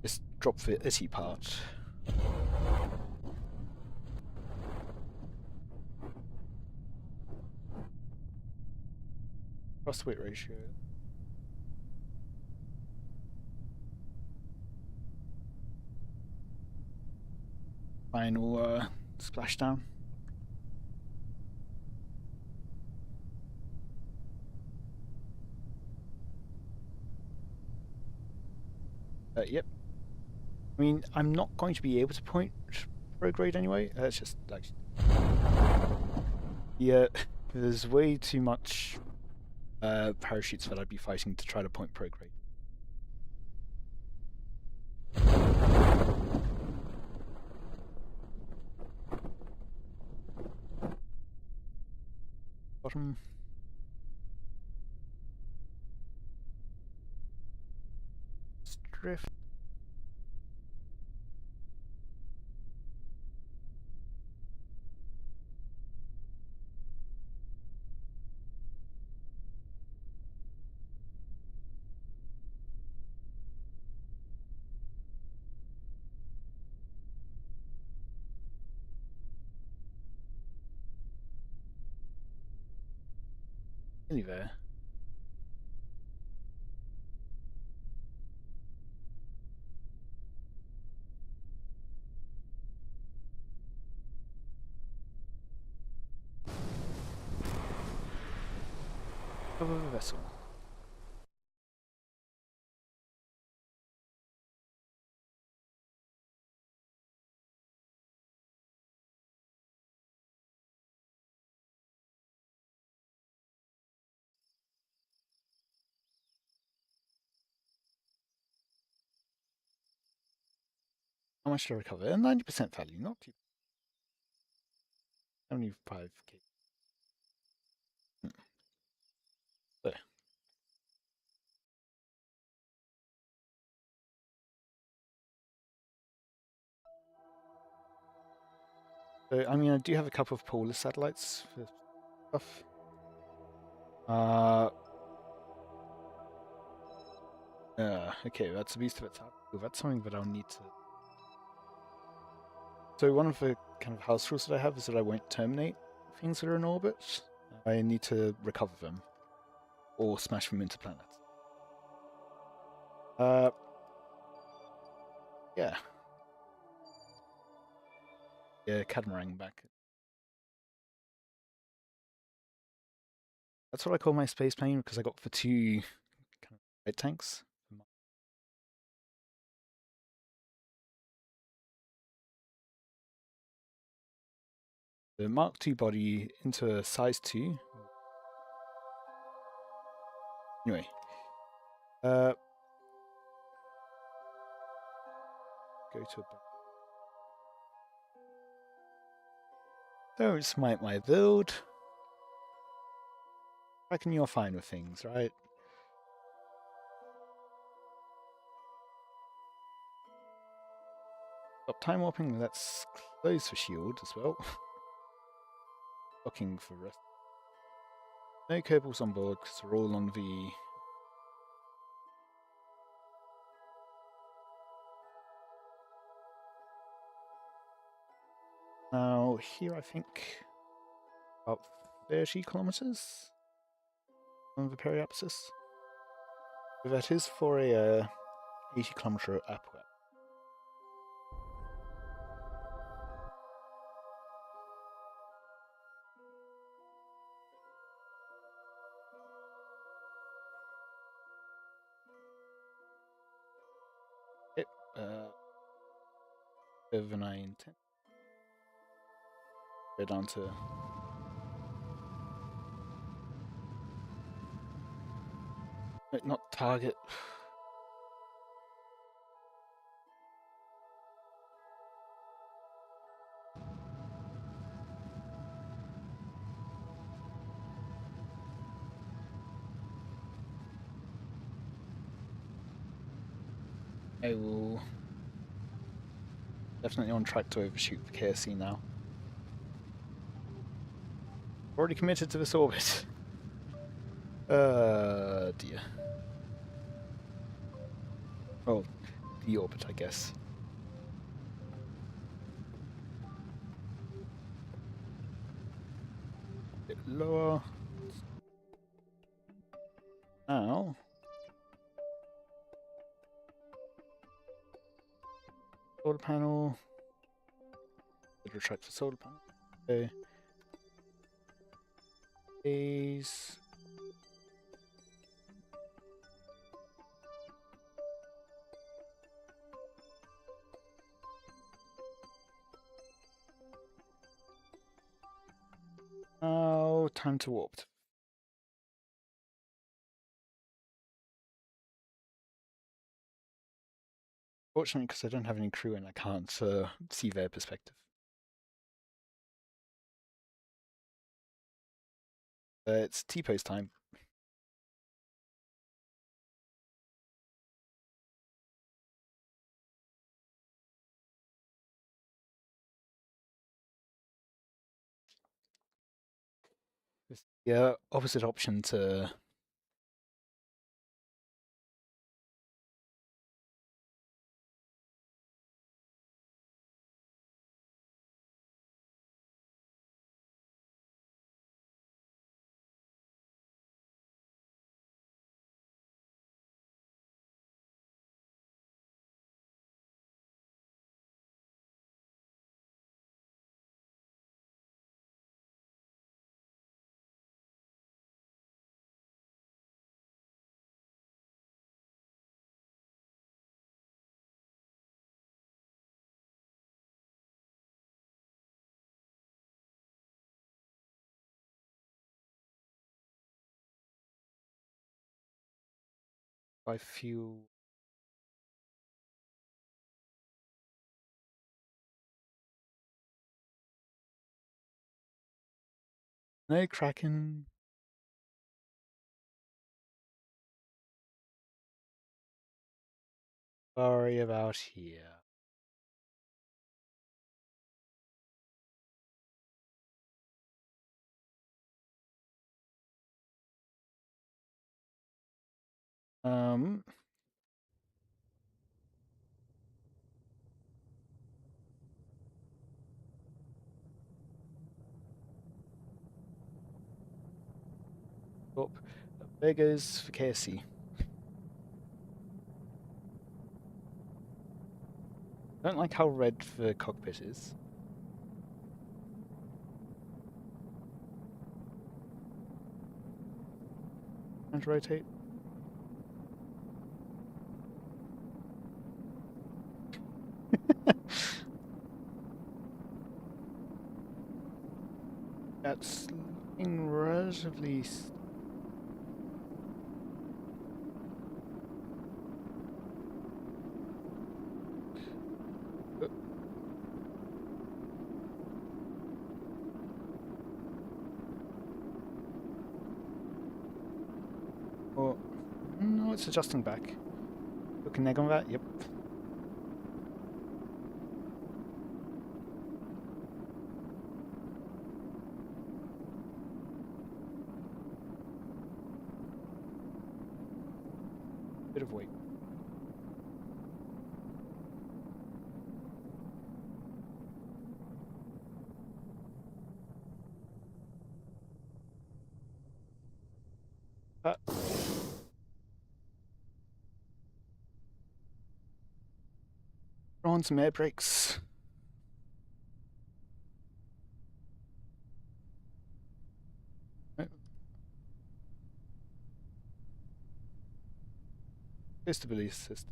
Just drop the itty part. Cross weight ratio. Final splashdown. Yep. I mean, I'm not going to be able to point prograde anyway. It's just like, yeah, there's way too much parachutes that I'd be fighting to try to point prograde. Bottom. Drift. Nearly there. Of a vessel. How much did I recover? 90% value, not too 75k. There. So, I mean, I do have a couple of polar satellites for stuff. Okay, that's a beast of its out. That's something that I'll need to. So one of the kind of house rules that I have is that I won't terminate things that are in orbit. I need to recover them or smash them into planets. Yeah. Yeah, catamaran back. That's what I call my space plane because I got the two kind of light tanks. The Mark II body into a size 2. Anyway. Go to a... Don't smite my build. I reckon you're fine with things, right? Stop time warping, let's close the shield as well. Looking for rest. No Kerbals on board because we're all on the... Now, here I think about 30 kilometers on the periapsis. So that is for a 80-kilometer upward. Yep, over 9, 10. Go down to... Wait, not target. I will... Definitely on track to overshoot the KSC now. Already committed to this orbit. Dear. Oh, the orbit, I guess. A bit lower. Now. Solar panel. Retract the solar panel. Okay. These. your time to warp? Fortunately, because I don't have any crew and I can't see their perspective. It's T-post time. It's the opposite option to buy fuel. No Kraken. Worry about here. Oh, there goes for KSC. I don't like how red the cockpit is. And rotate. That's looking relatively. Oh, no, it's adjusting back. Looking neg on that? Yep. Bit of weight. Throw on some air brakes. Stability assist.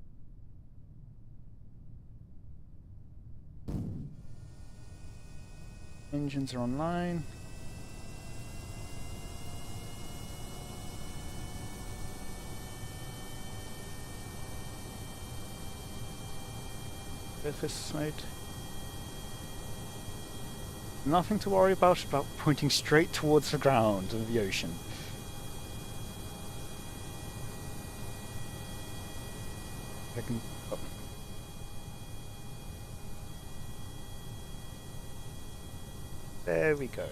Engines are online. Surface mode. Nothing to worry about pointing straight towards the ground of the ocean. I can. Oh. There we go.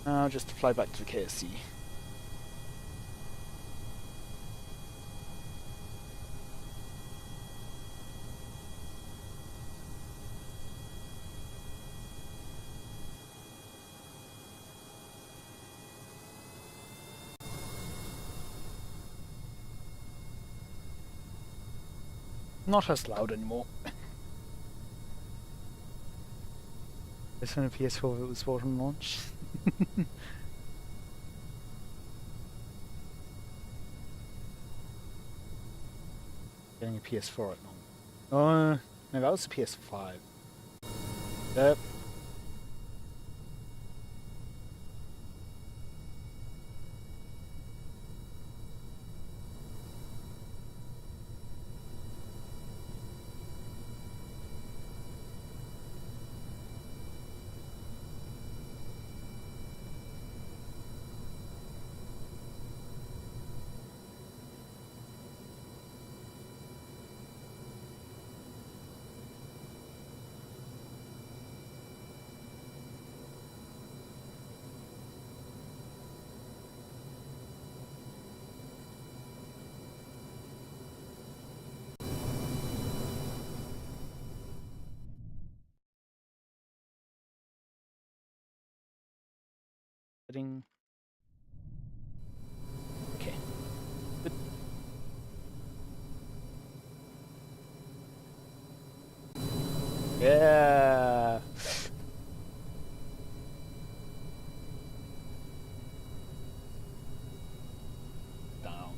Now just to fly back to the KSC. Not as loud anymore. This on a PS4 that was bought on launch. Getting a PS4 at launch. Oh, no, that was the PS5. Yep, Heading. Okay. Good. Yeah. Down.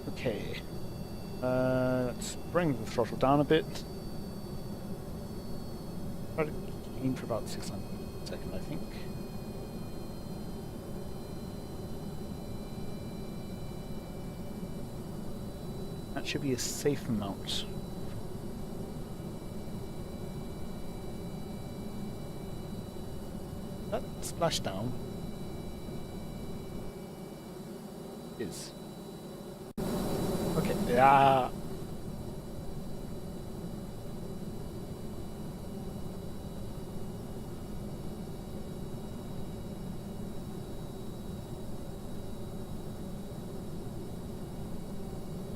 Okay. Let's bring the throttle down a bit. Try to aim for about 600 a second, I think. That should be a safe amount. That splashdown is. Okay, yeah.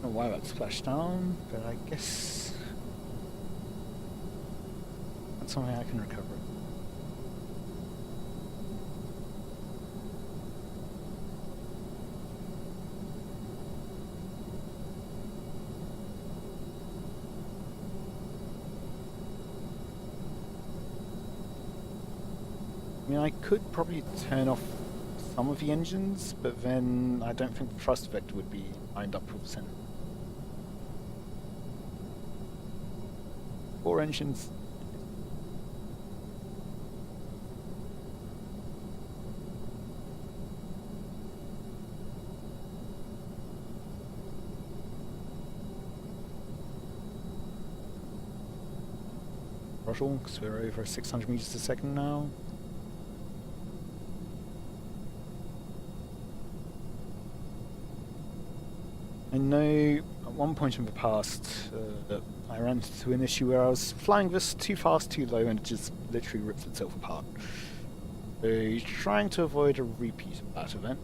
I don't know why that splashed down, but I guess that's something I can recover. I mean, I could probably turn off some of the engines, but then I don't think the thrust vector would be lined up with the center. 4 engines. Throttle, because we're over 600 meters a second now. I know at one point in the past that I ran into an issue where I was flying this too fast, too low, and it just literally rips itself apart. So trying to avoid a repeat of that event.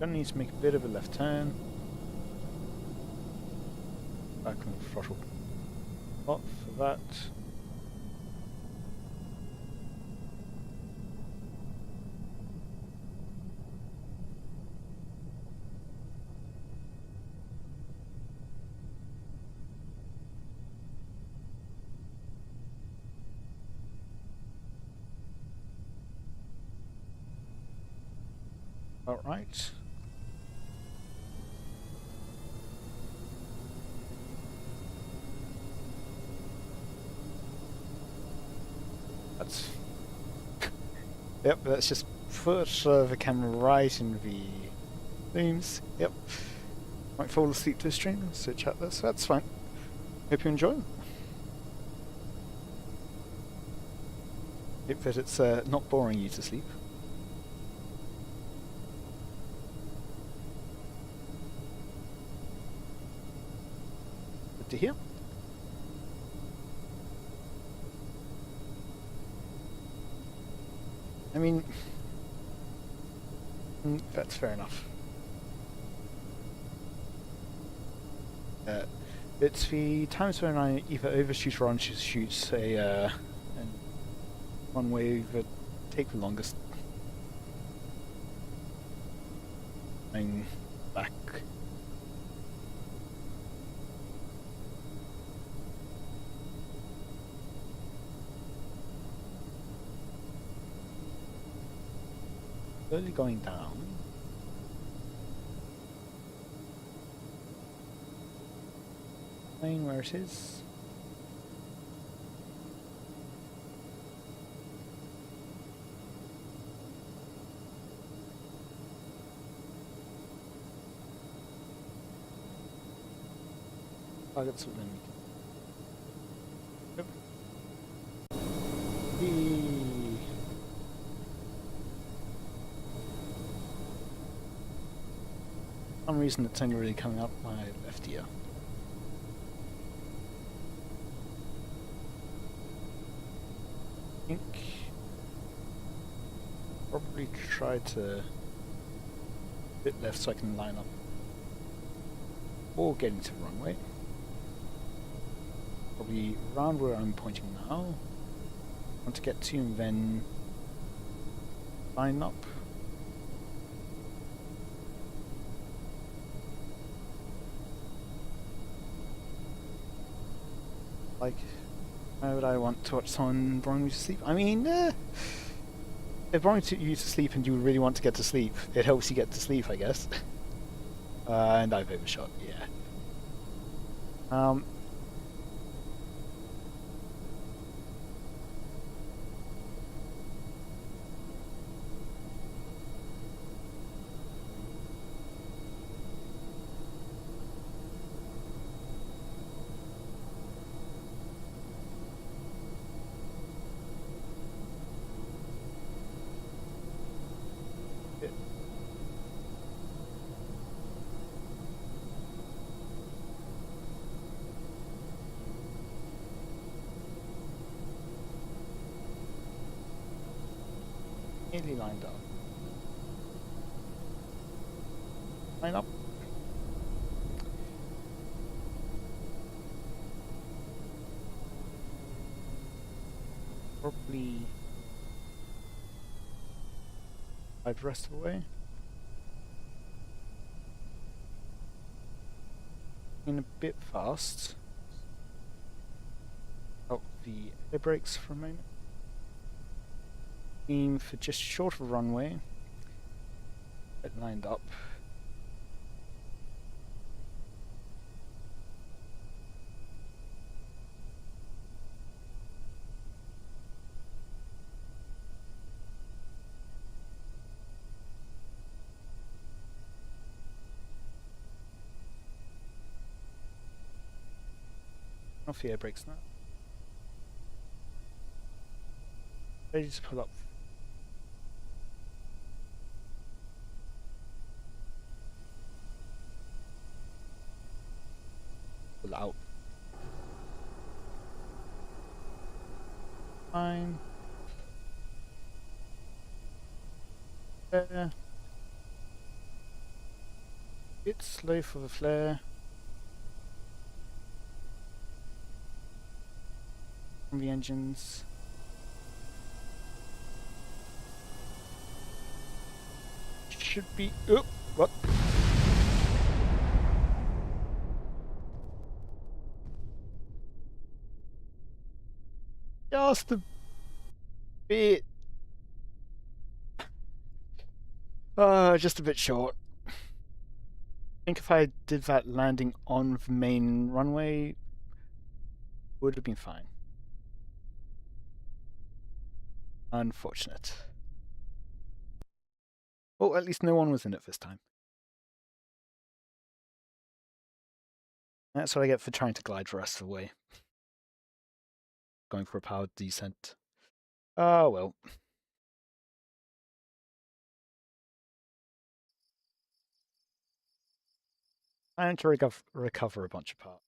Gonna need to make a bit of a left turn. Back on the throttle off for that. Alright. That's... Yep, let's just put the camera right in the zooms. Yep. Might fall asleep to a stream, so chat this. That's fine. Hope you enjoy. Hope that it's not boring you to sleep. Good to hear. I mean, that's fair enough. It's the times when I either overshoot or undershoot and one way that take the longest. Going back. Slowly going down. Where it is. targets with enemy. Yep. Eee. For some reason it's only really coming up my left ear. I think probably try to a bit left so I can line up or get into the runway. Probably around where I'm pointing now. Want to get to and then line up. Like, why would I want to watch someone boring me to sleep? I mean, if boring you to sleep and you really want to get to sleep, it helps you get to sleep, I guess. And I've overshot, yeah. Nearly lined up. Line up. Probably I'd rest away. In a bit fast. Out the air brakes for a moment. Aim for just short of a runway. Get lined up. Off the air brakes now. Ready to pull up. Pull out. Fine. There. Bit slow for the flare. From the engines. Should be. Oh, what? Just a bit. Just a bit short. I think if I did that landing on the main runway, would have been fine. Unfortunate. Well, at least no one was in it this time. That's what I get for trying to glide the rest of the way. Going for a powered descent. Oh well. Trying to recover a bunch of parts.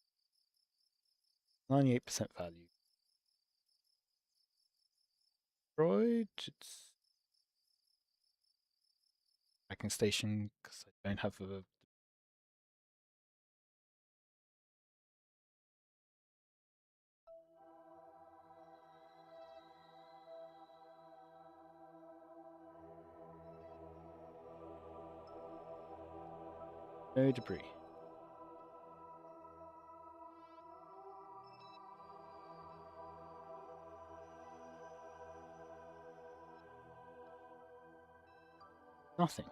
98% value. Droid, it's tracking station because I don't have a. No debris. Nothing.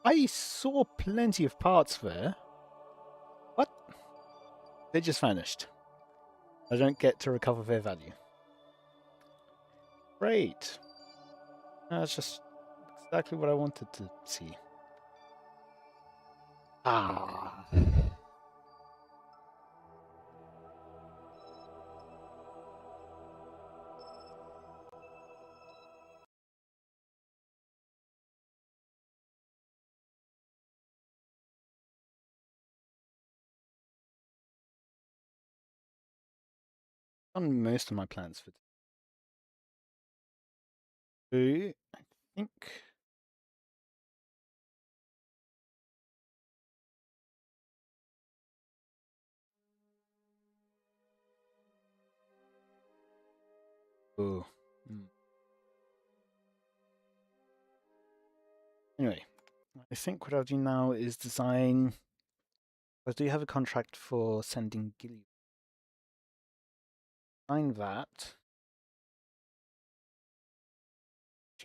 I saw plenty of parts there. What? They just vanished. I don't get to recover their value. Great. That's just exactly what I wanted to see. Ah. done most of my plans for today. I think. Oh. Anyway, I think what I'll do now is design. I do have a contract for sending Gilly. Design that.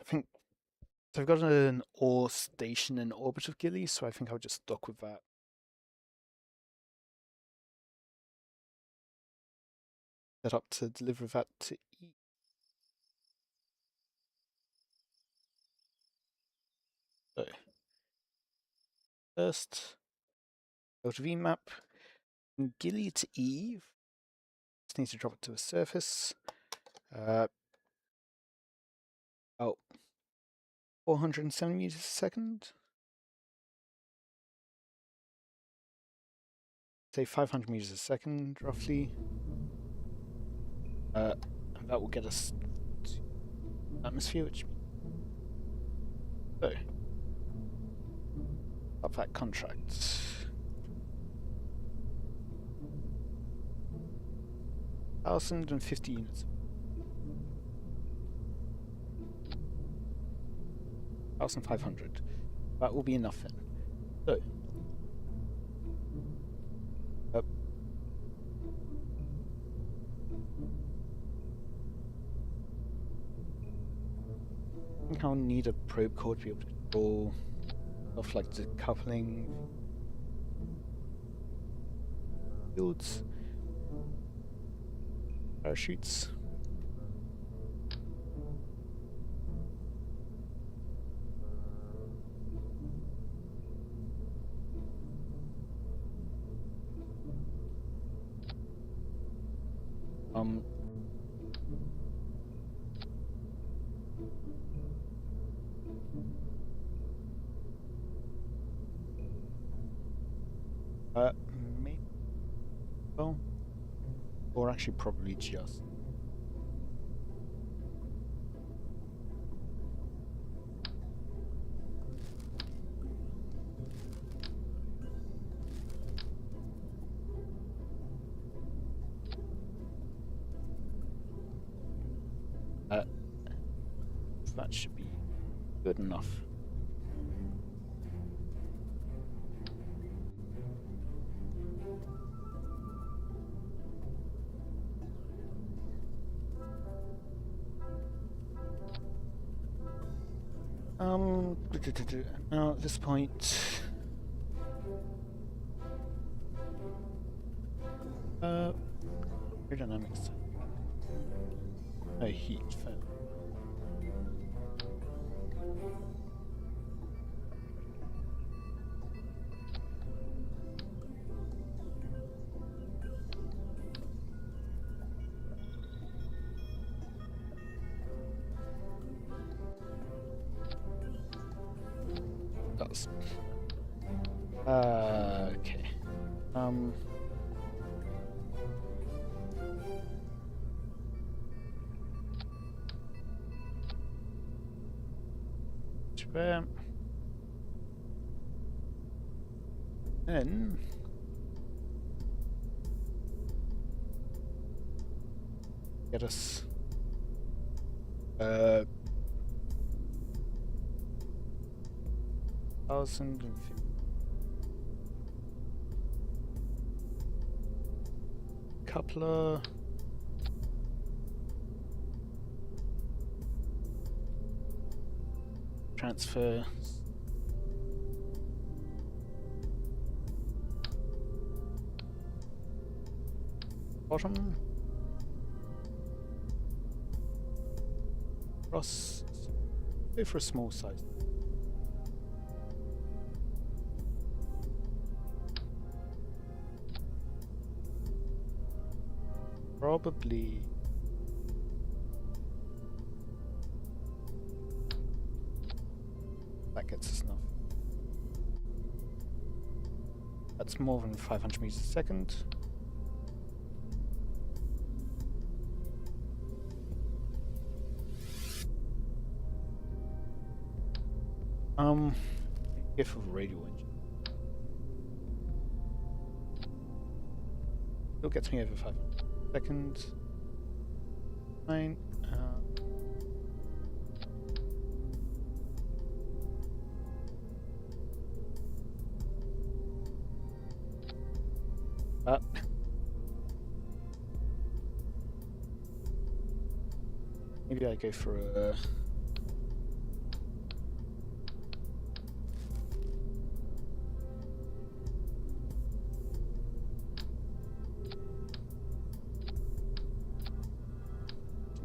I think so. I've got an ore station in orbit of Gilly, so I think I'll just dock with that. Set up to deliver that to E. So first, go to VMap. Gilly to Eve. Just need to drop it to the surface. Oh, 470 meters a second. Say 500 meters a second, roughly. And that will get us to atmosphere, which so up that contract. 1,050 units. 1,500. That will be enough then. So I think I'll need a probe core to be able to control stuff like decoupling fields, parachutes. Maybe, well, or actually probably just. That should be good enough. Now at this point, aerodynamics. No heat. Does. Okay. Where? Then get us 1,050. Coupler. Transfer. Bottom. Cross. Go for a small size. Probably. That gets us enough. That's more than 500 meters a second. Go for the radio engine. Still gets me over 5 seconds. Fine. Maybe I go for a...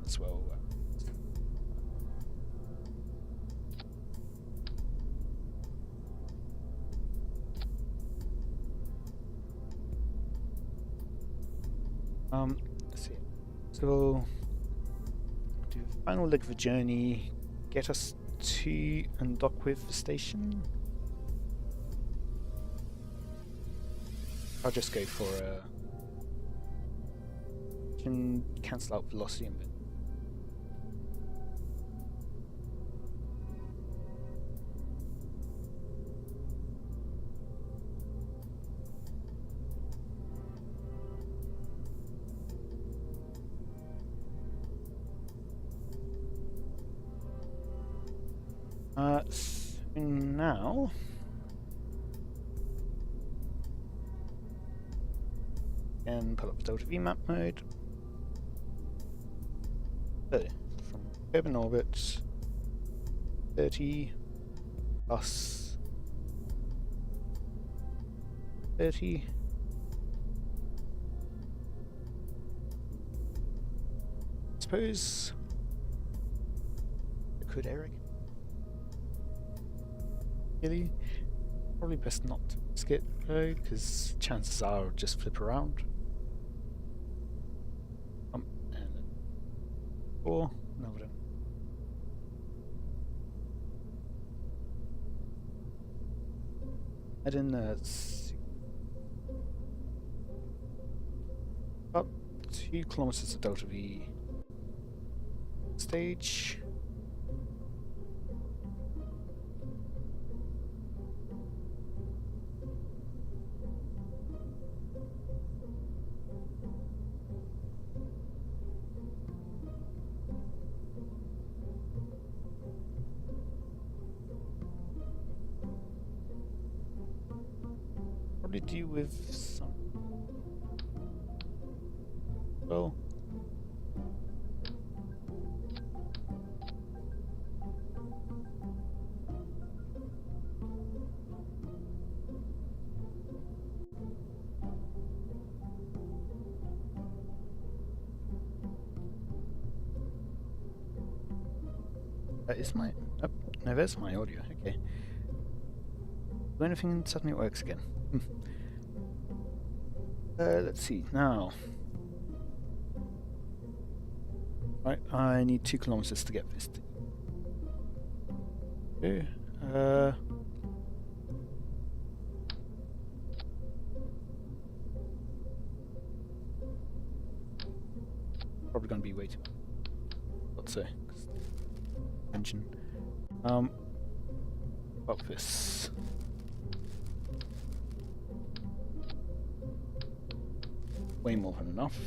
as well. Let's see. So do the final leg of the journey, get us to and dock with the station. I'll just go for a... Can cancel out velocity and then... So now and pull up Delta V map mode. So from urban orbit 30 plus 30. I suppose I could Eric. Really? Probably best not to risk it though, because chances are I'll just flip around. And then 4. No, we don't. Head in about 2 kilometers of Delta V stage. Probably do with some... Well... That is my... Oh, no, there's my audio, okay. Do anything and suddenly it works again. Let's see, now... Right, I need 2 kilometers to get this. Probably going to be way too... Let's say. Engine. About this. Way more than enough.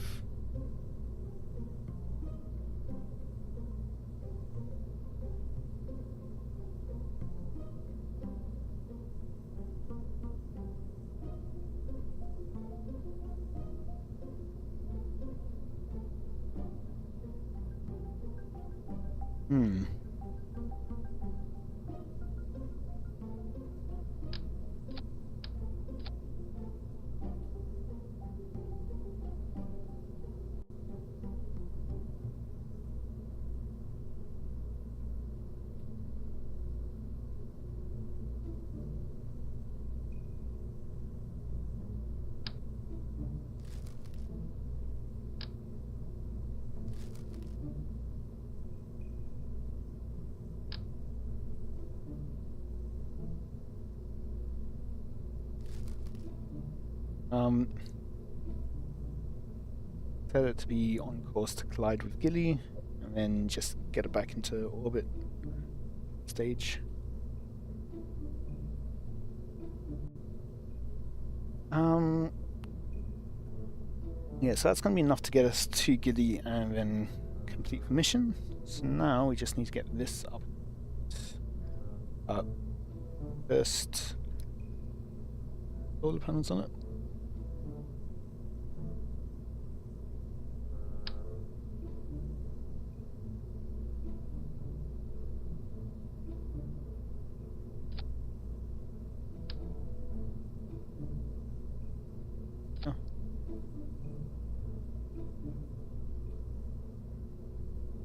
Tell it to be on course to collide with Gilly, and then just get it back into orbit stage. Yeah, so that's going to be enough to get us to Giddy and then complete the mission. So now we just need to get this up. First, solar panels on it.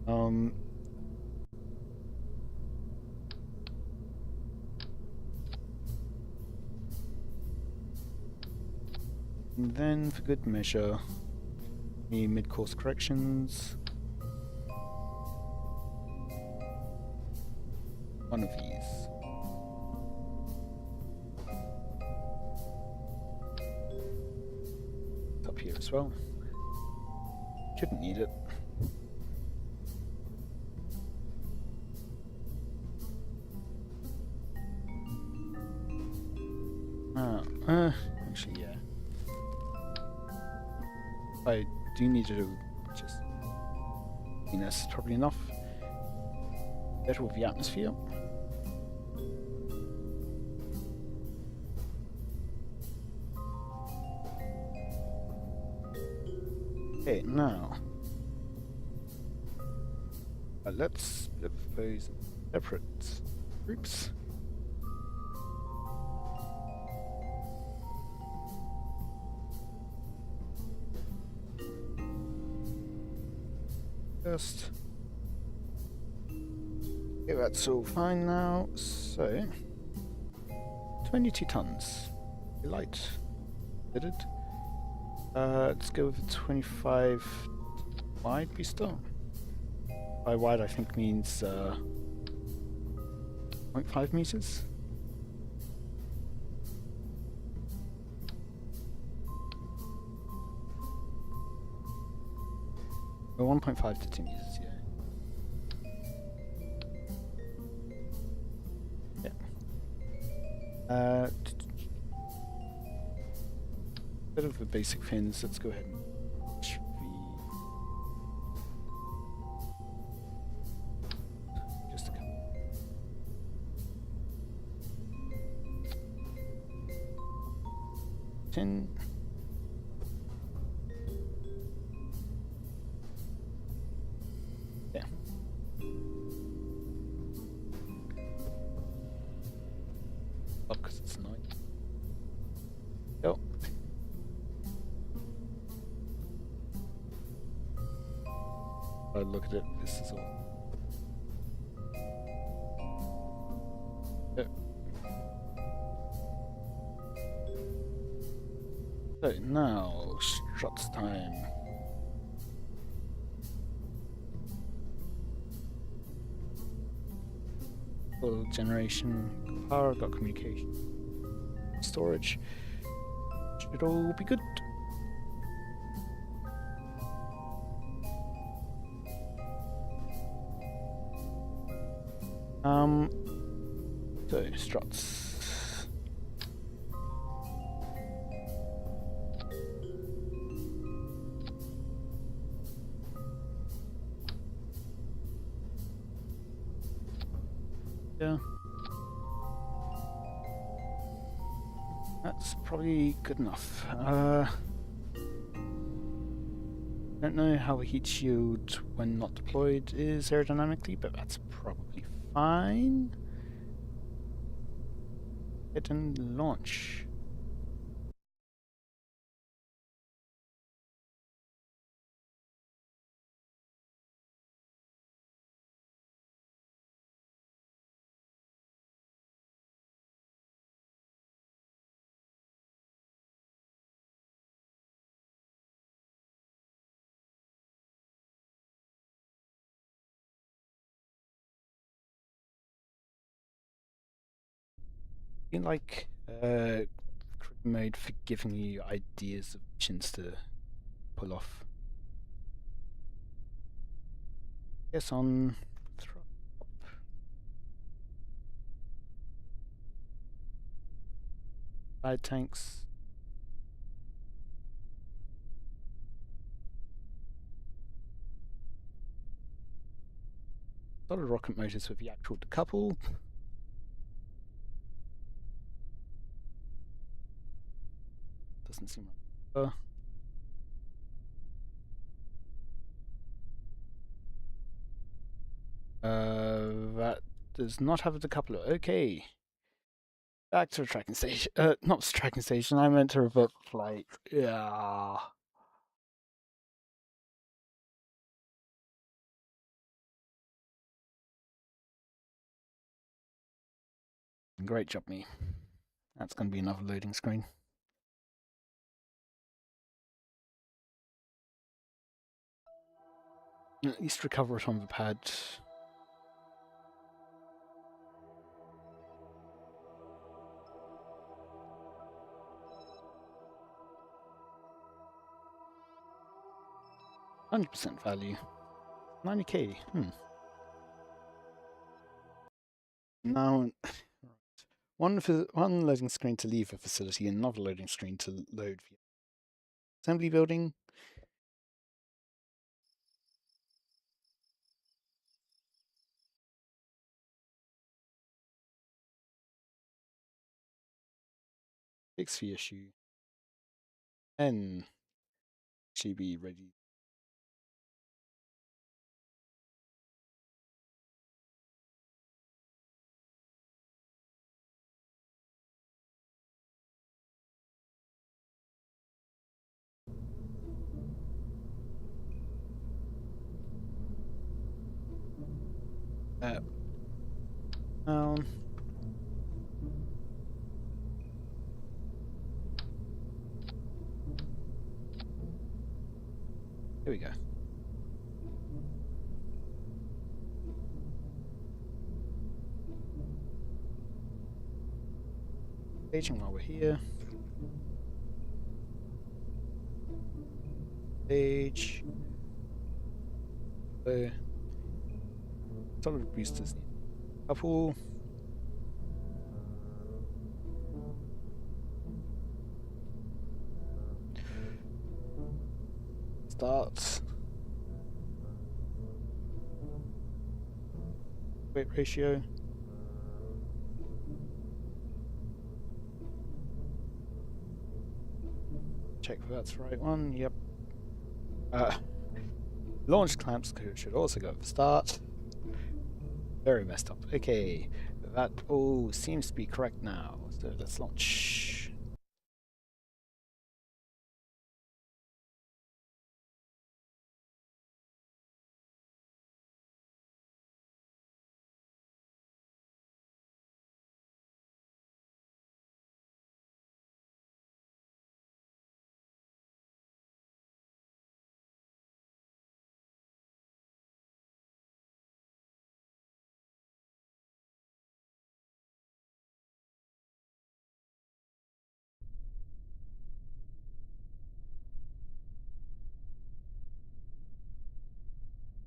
Oh. And then, for good measure, the mid-course corrections. One of these. It's up here as well. Shouldn't need it. Actually, yeah. I do need to just... I think that's probably enough. Better with the atmosphere. Okay, now... let's split those separate groups. First. Okay, that's all fine now. So, 22 tons. Light. Did it? Let's go with the 25 wide pistol. By wide, I think means 0.5 meters. Or 1.5 to 2 meters, yeah. Yeah. Bit of the basic fins. Let's go ahead and push just a couple. Tin. Yeah. Oh, because it's night. Yep. Look at it, this is all. Yep. So now, struts time. Full generation, power, got communication, storage. Should all be good. So struts. Yeah. That's probably good enough. Don't know how a heat shield, when not deployed, is aerodynamically, but that's probably fine. Hit and launch. I feel like crew mode for giving you ideas of missions to pull off. Yes, on throttle. Side tanks. solid rocket motors with the actual decouple. Doesn't seem like that does not have a decoupler. Okay. Back to the tracking station. Not the tracking station, I meant to revert flight. Yeah. Great job, me. That's going to be another loading screen. At least recover it on the pad. %, value. 90k. Now, one loading screen to leave the facility, and another loading screen to load the assembly building. Fix the issue. And she be ready. Down. Here we go. Staging while we're here. Stage. Solid boosters. Couple. Start. Weight ratio. Check if that's the right one. Yep. Launch clamps should also go at the start. Very messed up. Okay, that all seems to be correct now. So let's launch.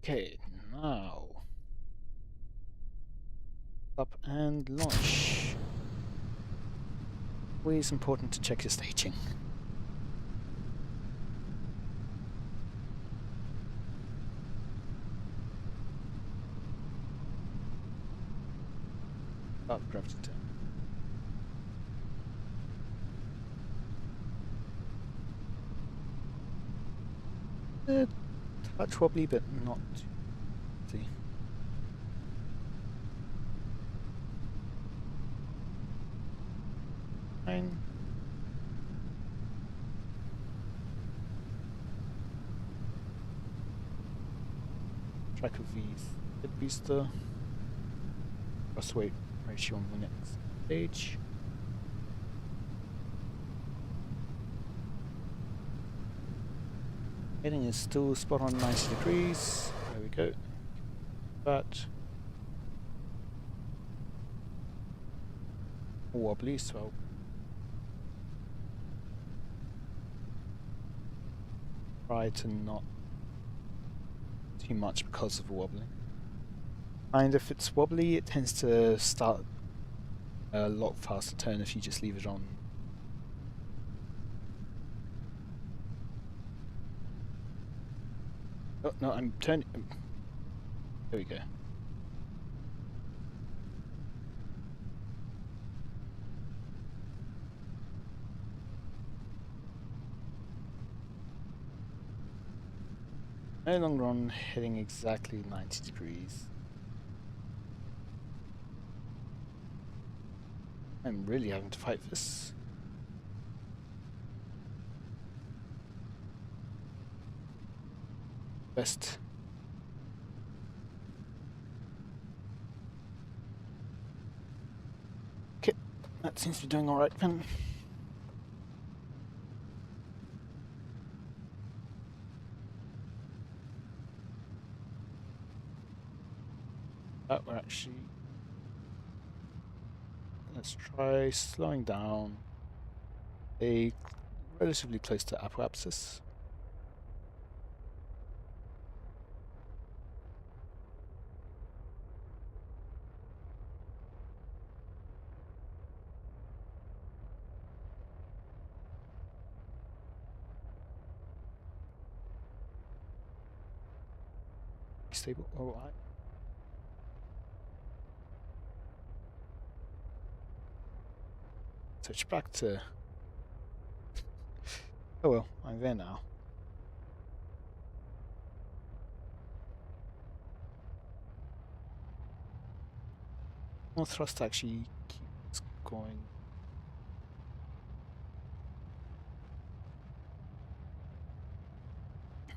Okay, now up and launch. Always important to check your staging. Start gravity turn. Touch wobbly, but not. See. Fine. Track of these. Hit booster. Thrust weight ratio on the next stage. Heading is still spot on 90 degrees. There we go. But wobbly, so try to not too much because of the wobbling. And if it's wobbly, it tends to start a lot faster turn if you just leave it on. Oh no, I'm turning. There we go. No longer on heading exactly 90 degrees. I'm really having to fight this. Best. Okay, that seems to be doing alright then. We're actually... Let's try slowing down. Relatively close to apoapsis. Stable. Alright. Switch back to... Oh well, I'm there now. More thrust actually keeps going.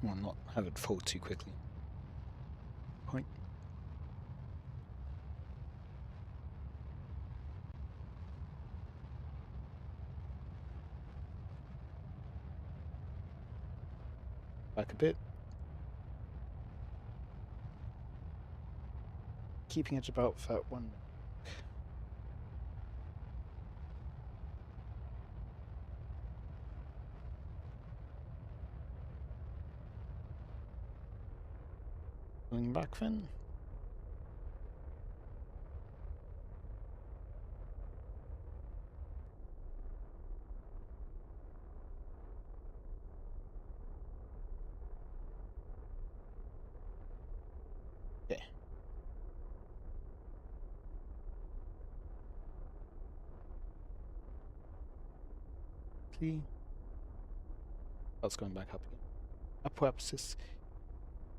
Well, not have it fall too quickly. Point. Back a bit. Keeping it about that 1 minute. Going back then. Okay. That's going back up again. Apoapsis.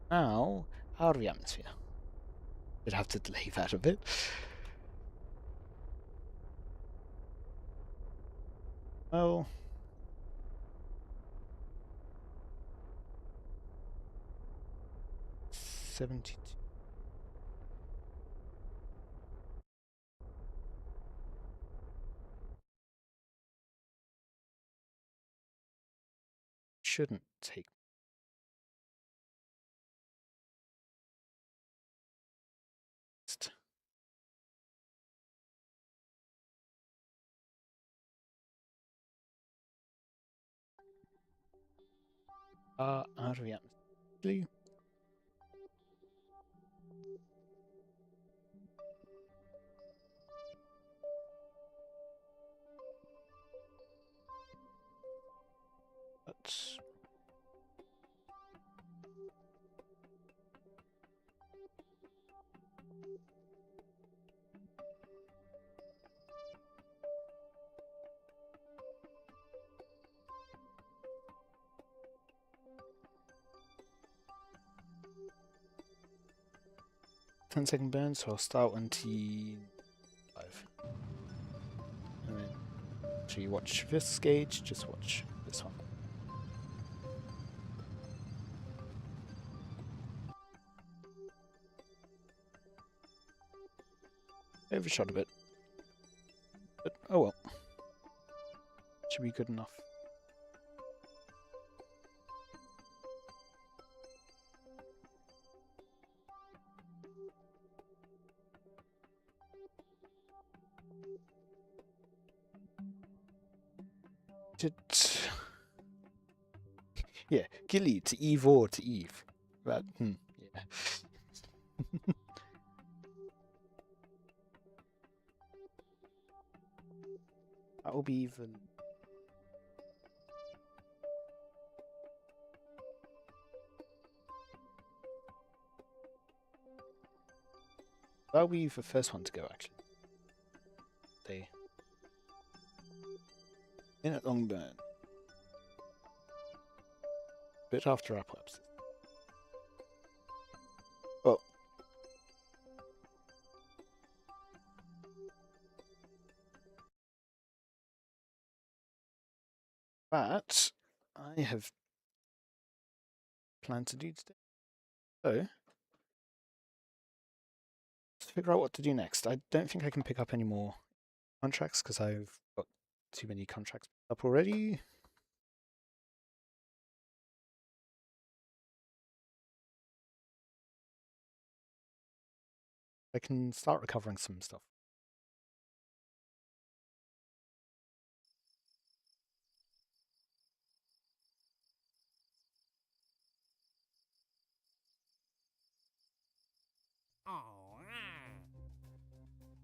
Now, out of the atmosphere. Did have to delay that a bit. Well, 72. Shouldn't take. Out of the atmosphere. That's 10-second burn, so I'll start on T5. And then, so you watch this gauge, just watch this one. Overshot a bit. But, oh well. Should be good enough. Yeah, Gilly to Eve or to Eve. That, yeah. That will be even. That'll be the first one to go, actually. They. In at long burn. Bit after apoapsis. have planned to do today. So, let's figure out what to do next. I don't think I can pick up any more contracts because I've got too many contracts up already. I can start recovering some stuff.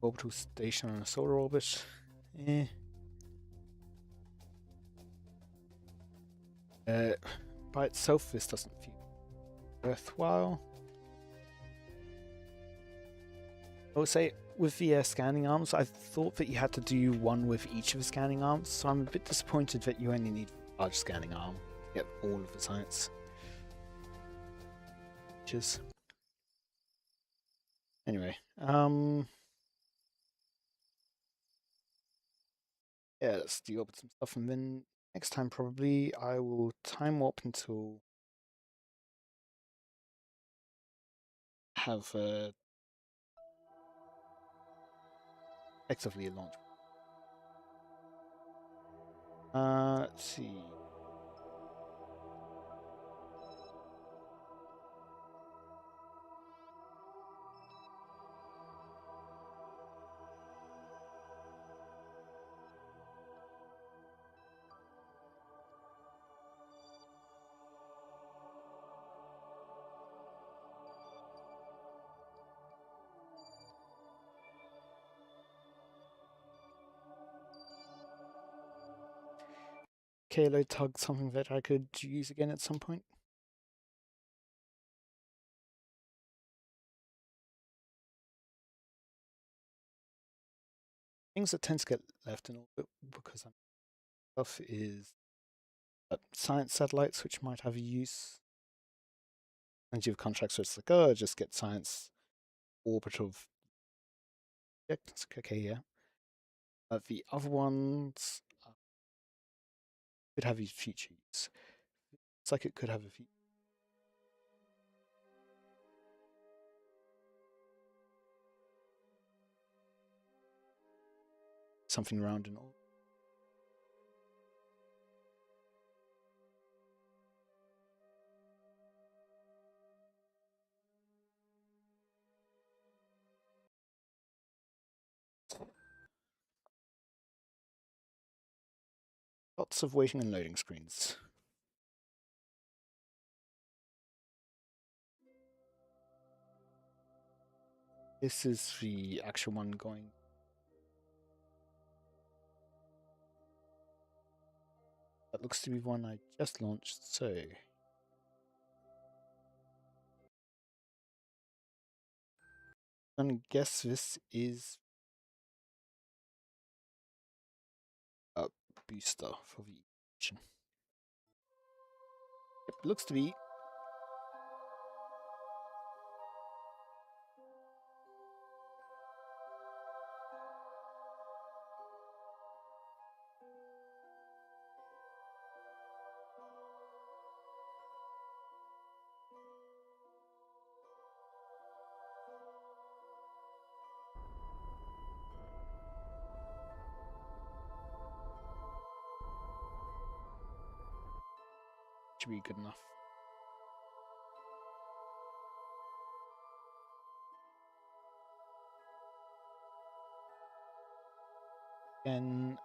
Orbital station on a solar orbit. Eh. By itself, this doesn't feel worthwhile. I would say with the scanning arms, I thought that you had to do one with each of the scanning arms, so I'm a bit disappointed that you only need a large scanning arm to get all of the science features. Anyway, yeah, let's deorbit some stuff, and then next time probably I will time warp until have effectively a launch. Let's see. Kalo tug, something that I could use again at some point. Things that tend to get left in orbit because stuff is science satellites, which might have a use. And you have contracts where it's like, oh, just get science orbital objects. Okay, yeah. The other ones could have a future use. It's like it could have a future. Something around in orbit. Lots of waiting and loading screens. This is the actual one going. That looks to be one I just launched, so. I'm gonna guess this is a booster for the mission. Yep, looks to be. Should be good enough. Again.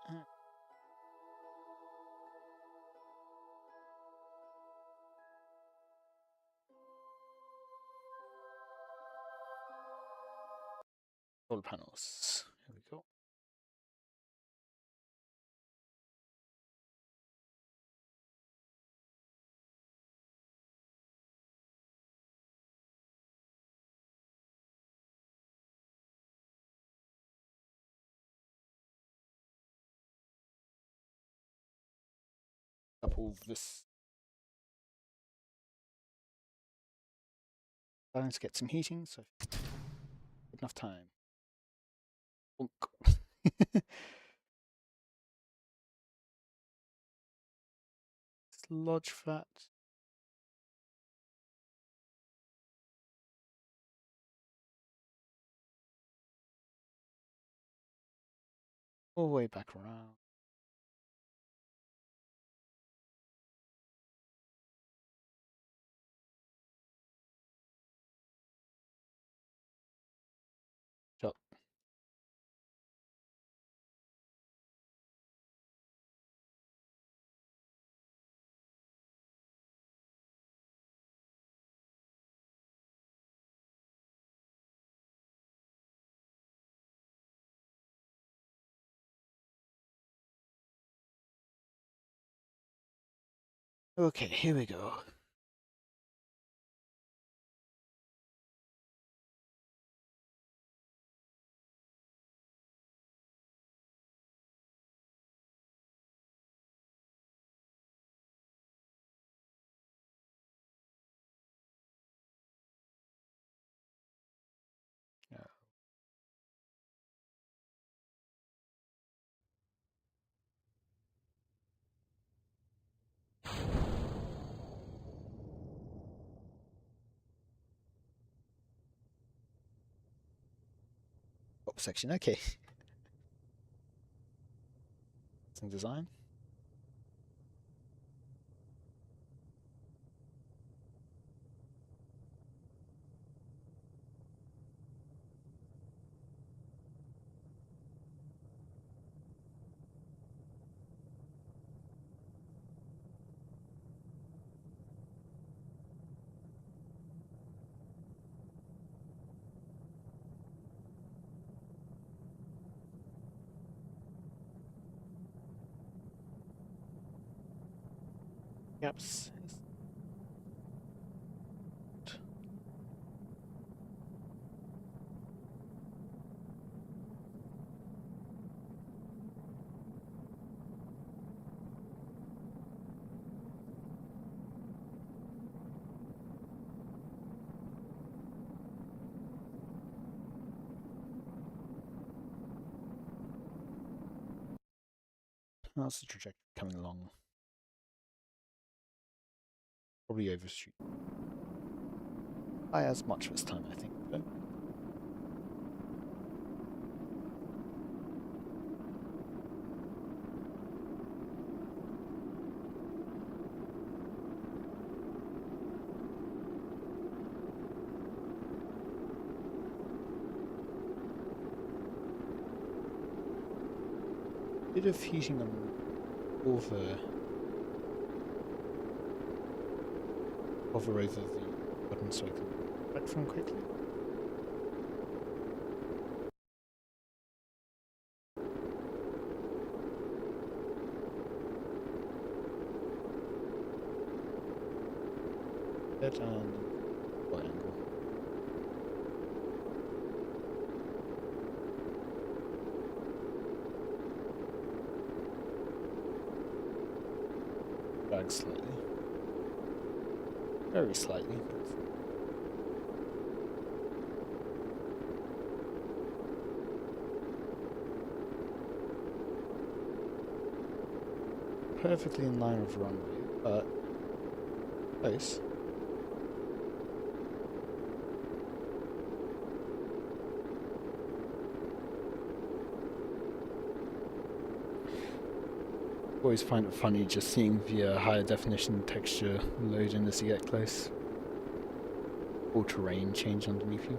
Solar panels. Here we go. Couple of this. Starting to get some heating, so enough time. dislodge that. All the way back around. Shot. Okay, here we go. Yeah. Top section, okay. Some design. Gaps. That's the trajectory coming along. Probably overshoot. By as much this time, I think. But bit of heating on over hover over the button so I can back from quickly. That and what angle? Drag slightly. Very slightly, but perfectly in line with the runway, but close. Always find it funny just seeing the higher definition texture load in as you get close. Or terrain change underneath you.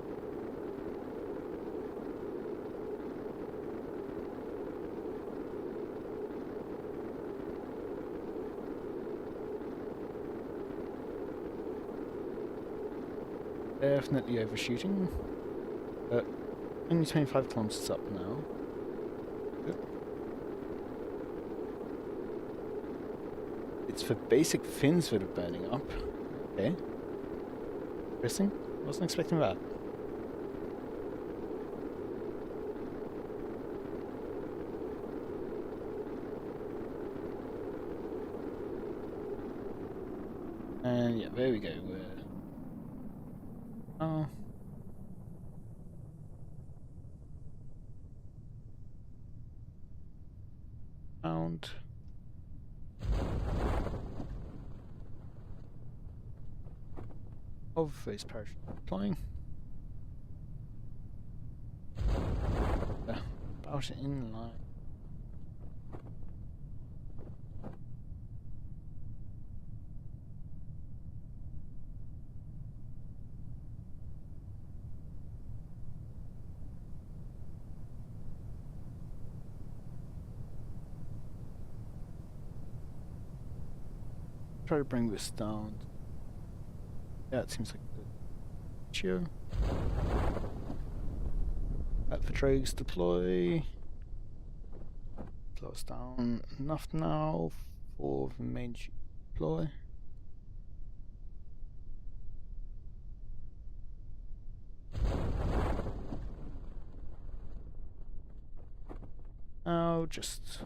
Definitely overshooting, but only 25 kilometers up now. Good. It's the basic fins that are burning up. Okay. Interesting. Wasn't expecting that. And yeah, there we go. Oh. Found. of phase parachute deploying. About in line. Try to bring this down. Yeah, it seems like a good ratio. Let the drogues deploy. Slow us down enough now for the main deploy. Now just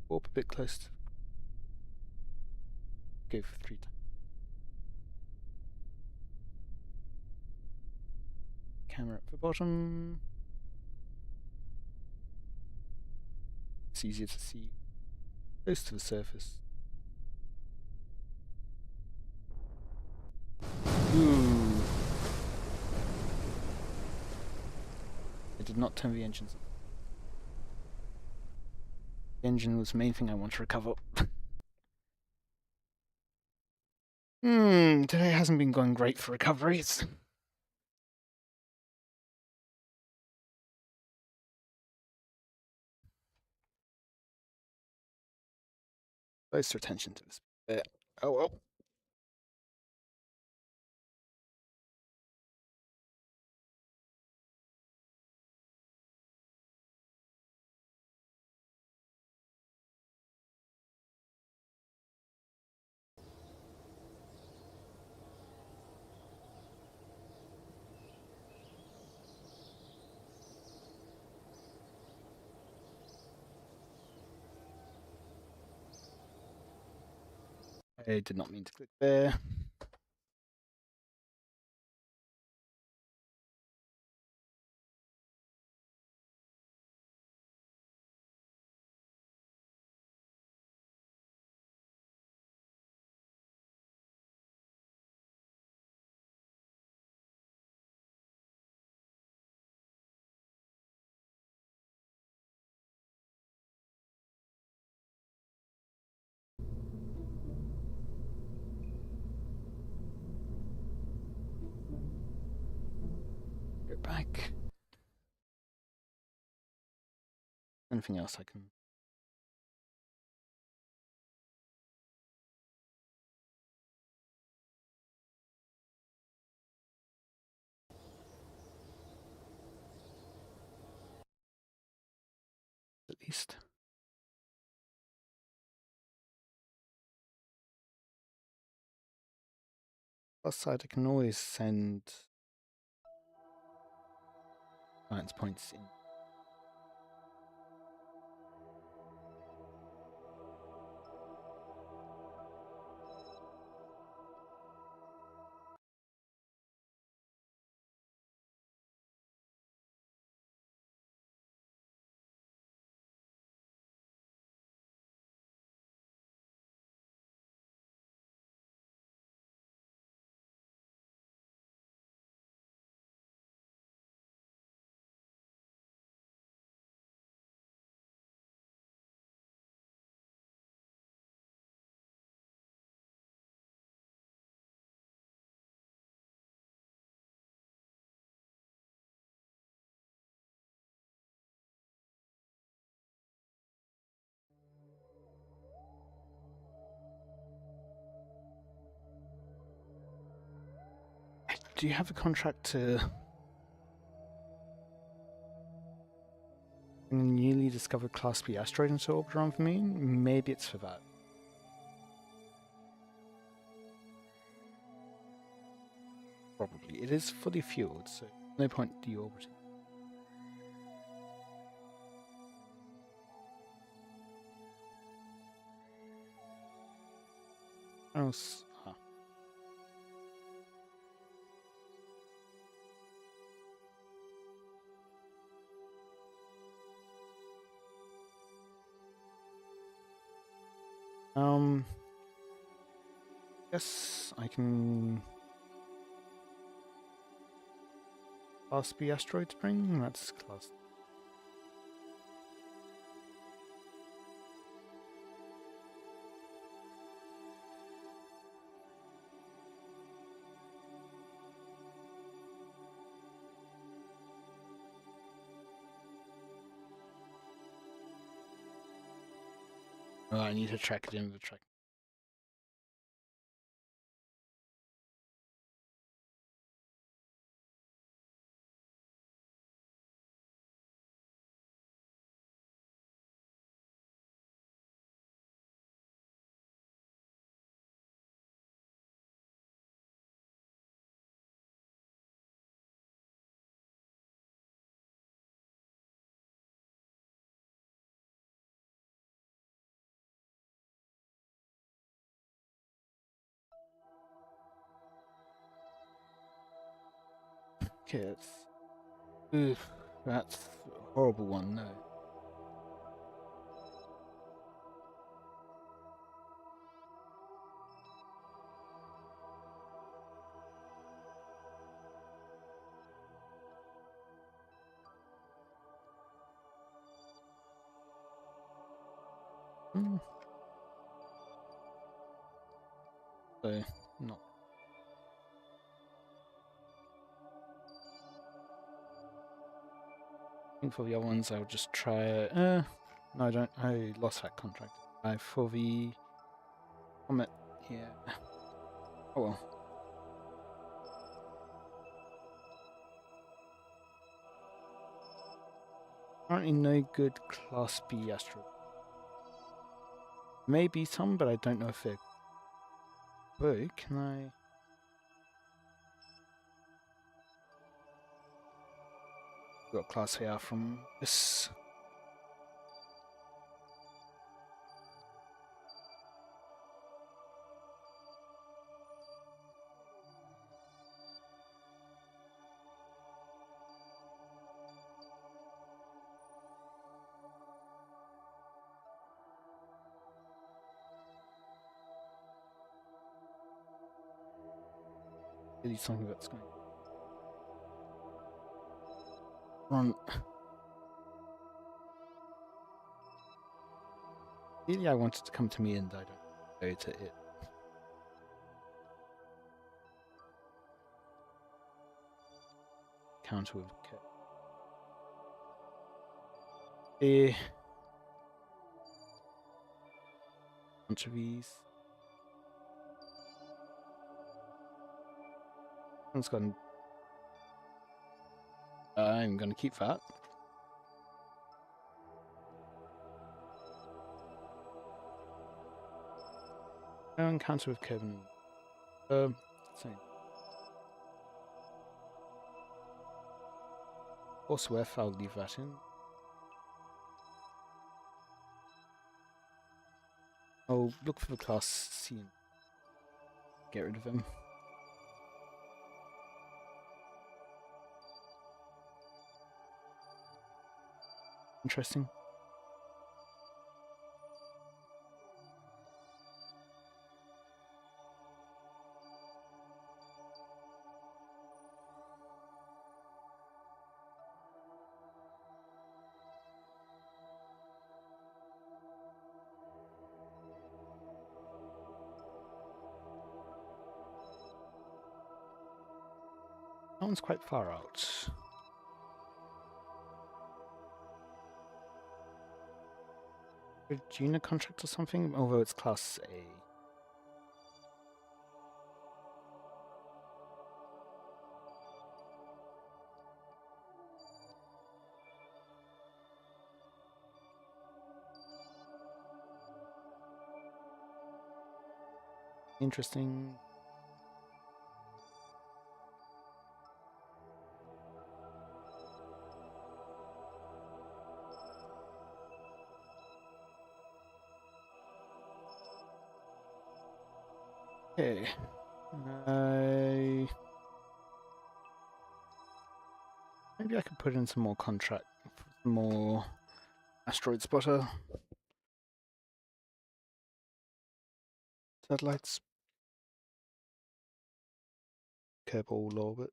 warp a bit close to go for 3 times. Camera at the bottom. It's easier to see close to the surface. Ooh. I did not turn the engines on. The engine was the main thing I want to recover. Today hasn't been going great for recoveries. Closer attention to this bit. Oh well. I did not mean to click there. Go back. Anything else I can? At least. Plus side, I can always send science points in. Do you have a contract to bring a newly discovered Class B asteroid into orbit around the moon? Maybe it's for that. Probably. It is fully fueled, so no point deorbiting. What else? Yes, I can. Class B asteroid spring? That's class. Oh, I need to track it in the track. Okay, that's a horrible one, no. Hmm. So, not. I think for the other ones, I'll just try. No, I don't. I lost that contract. For the comet, yeah. Oh well. Currently, no good Class B asteroid. Maybe some, but I don't know if they're good. Can I? Got Class A from this. Really something that's going wrong. Really, I wanted to come to me, and I don't go to it. Counter with a bunch of these. One's gone. I'm going to keep that. No encounter with Kevin. Same. Also, if I'll leave that in. I'll look for the class C and get rid of him. Interesting. That one's quite far out. A Duna contract or something, although it's class A. Interesting. Okay. Maybe I could put in some more contract, some more asteroid spotter satellites. Kerbal orbit.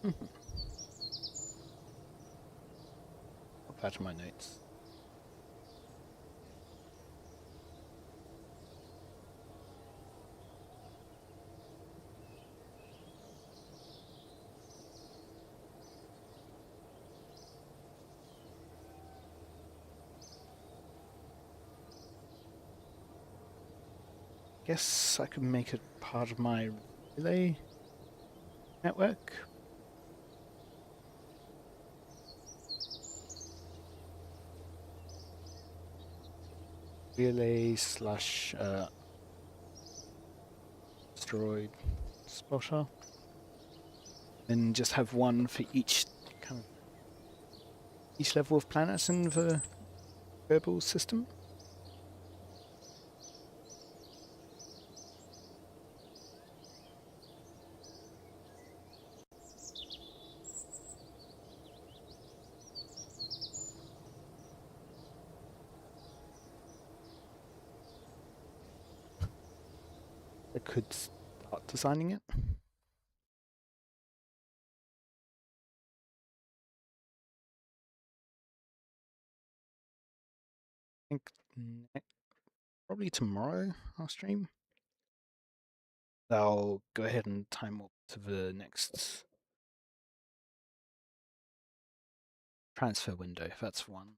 I'll patch my notes. Guess I could make it part of my relay network. Relay slash asteroid spotter. And just have one for each kind of each level of planets in the Kerbal system. I could start designing it. I think probably tomorrow I'll stream. I'll go ahead and time up to the next transfer window. That's one.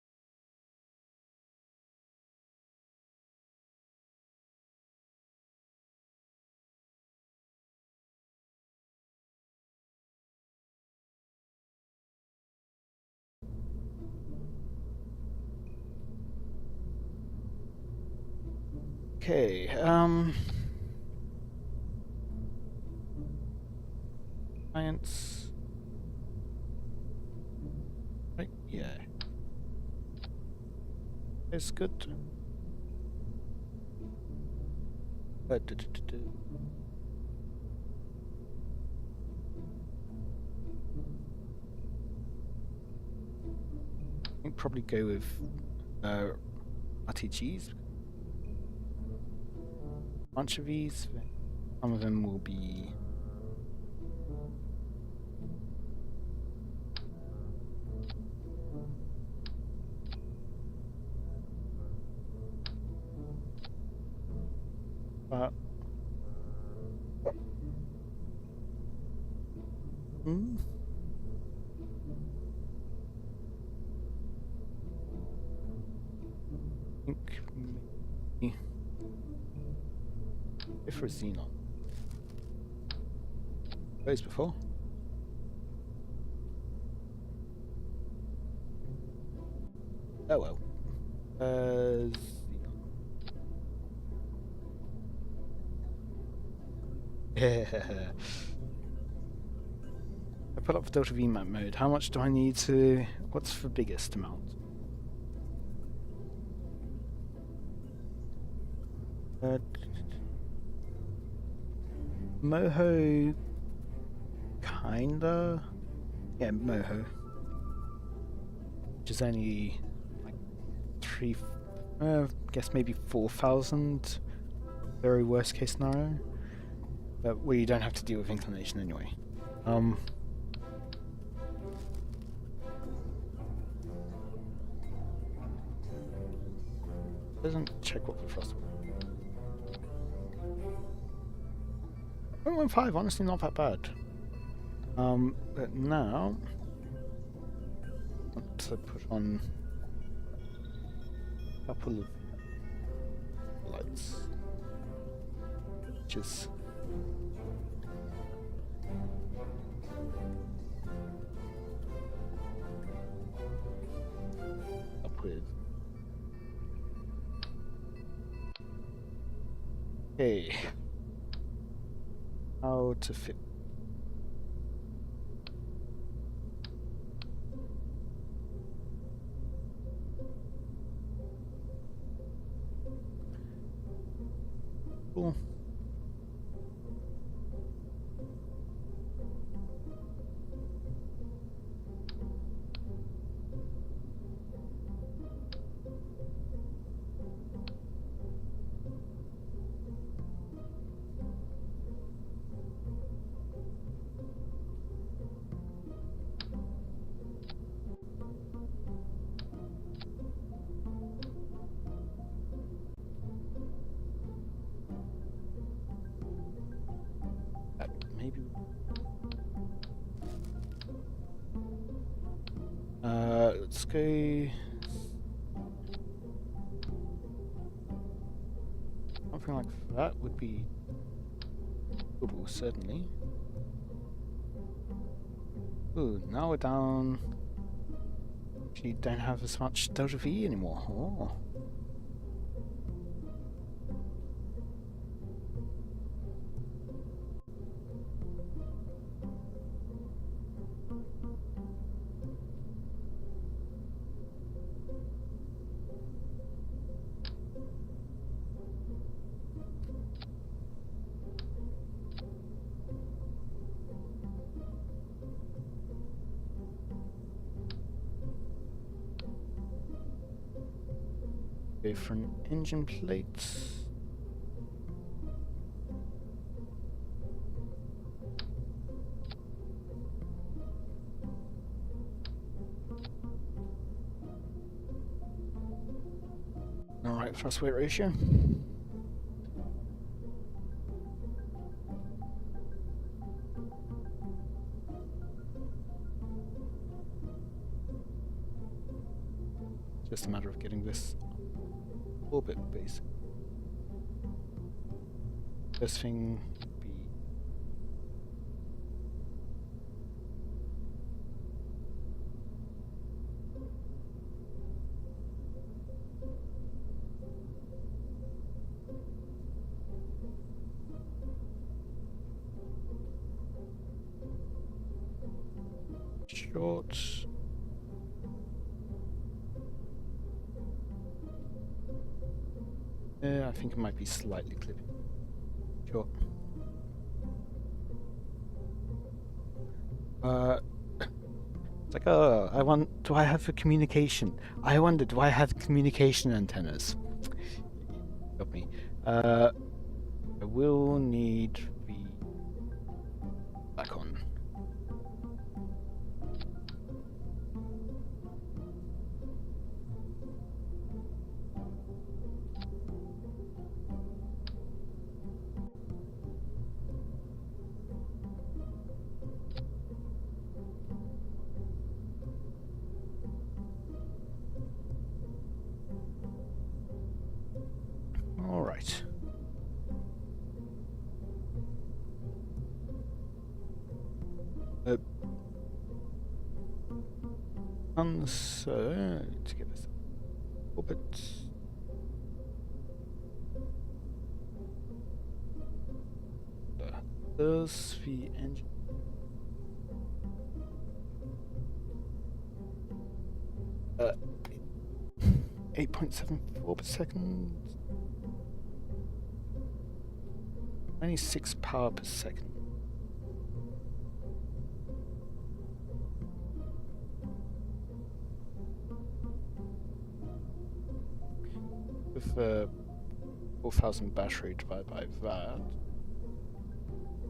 Okay, science. Right, yeah. It's good. I think probably go with RTGs. A bunch of these. Some of them will be I think maybe if for Xenon. Those before. Oh well. Xenon. Yeah. I put up for Delta V map mode. How much do I need to? What's the biggest amount? Moho, kinda. Yeah, Moho. Which is only like I guess maybe 4,000. Very worst case scenario. But we don't have to deal with inclination anyway. Doesn't check what the thrust. 0.15, honestly not that bad. But now I want to put on a couple of lights. Which is up with. Okay. How to fit. Cool. let's go. Something like that would be doable, certainly. Ooh, now we're down. Actually, don't have as much delta V anymore. Oh. Go for an engine plate. Alright, thrust weight ratio. Just a matter of getting this orbit base. First thing would be short. I think it might be slightly clipping. Sure. It's like, oh, do I have a communication? I wonder, do I have communication antennas? Got me. I will need the back on. All right. So to get this orbit. There's the engine. Uh, 8.74 per second. 26 power per second. With 4,000 battery divided by that,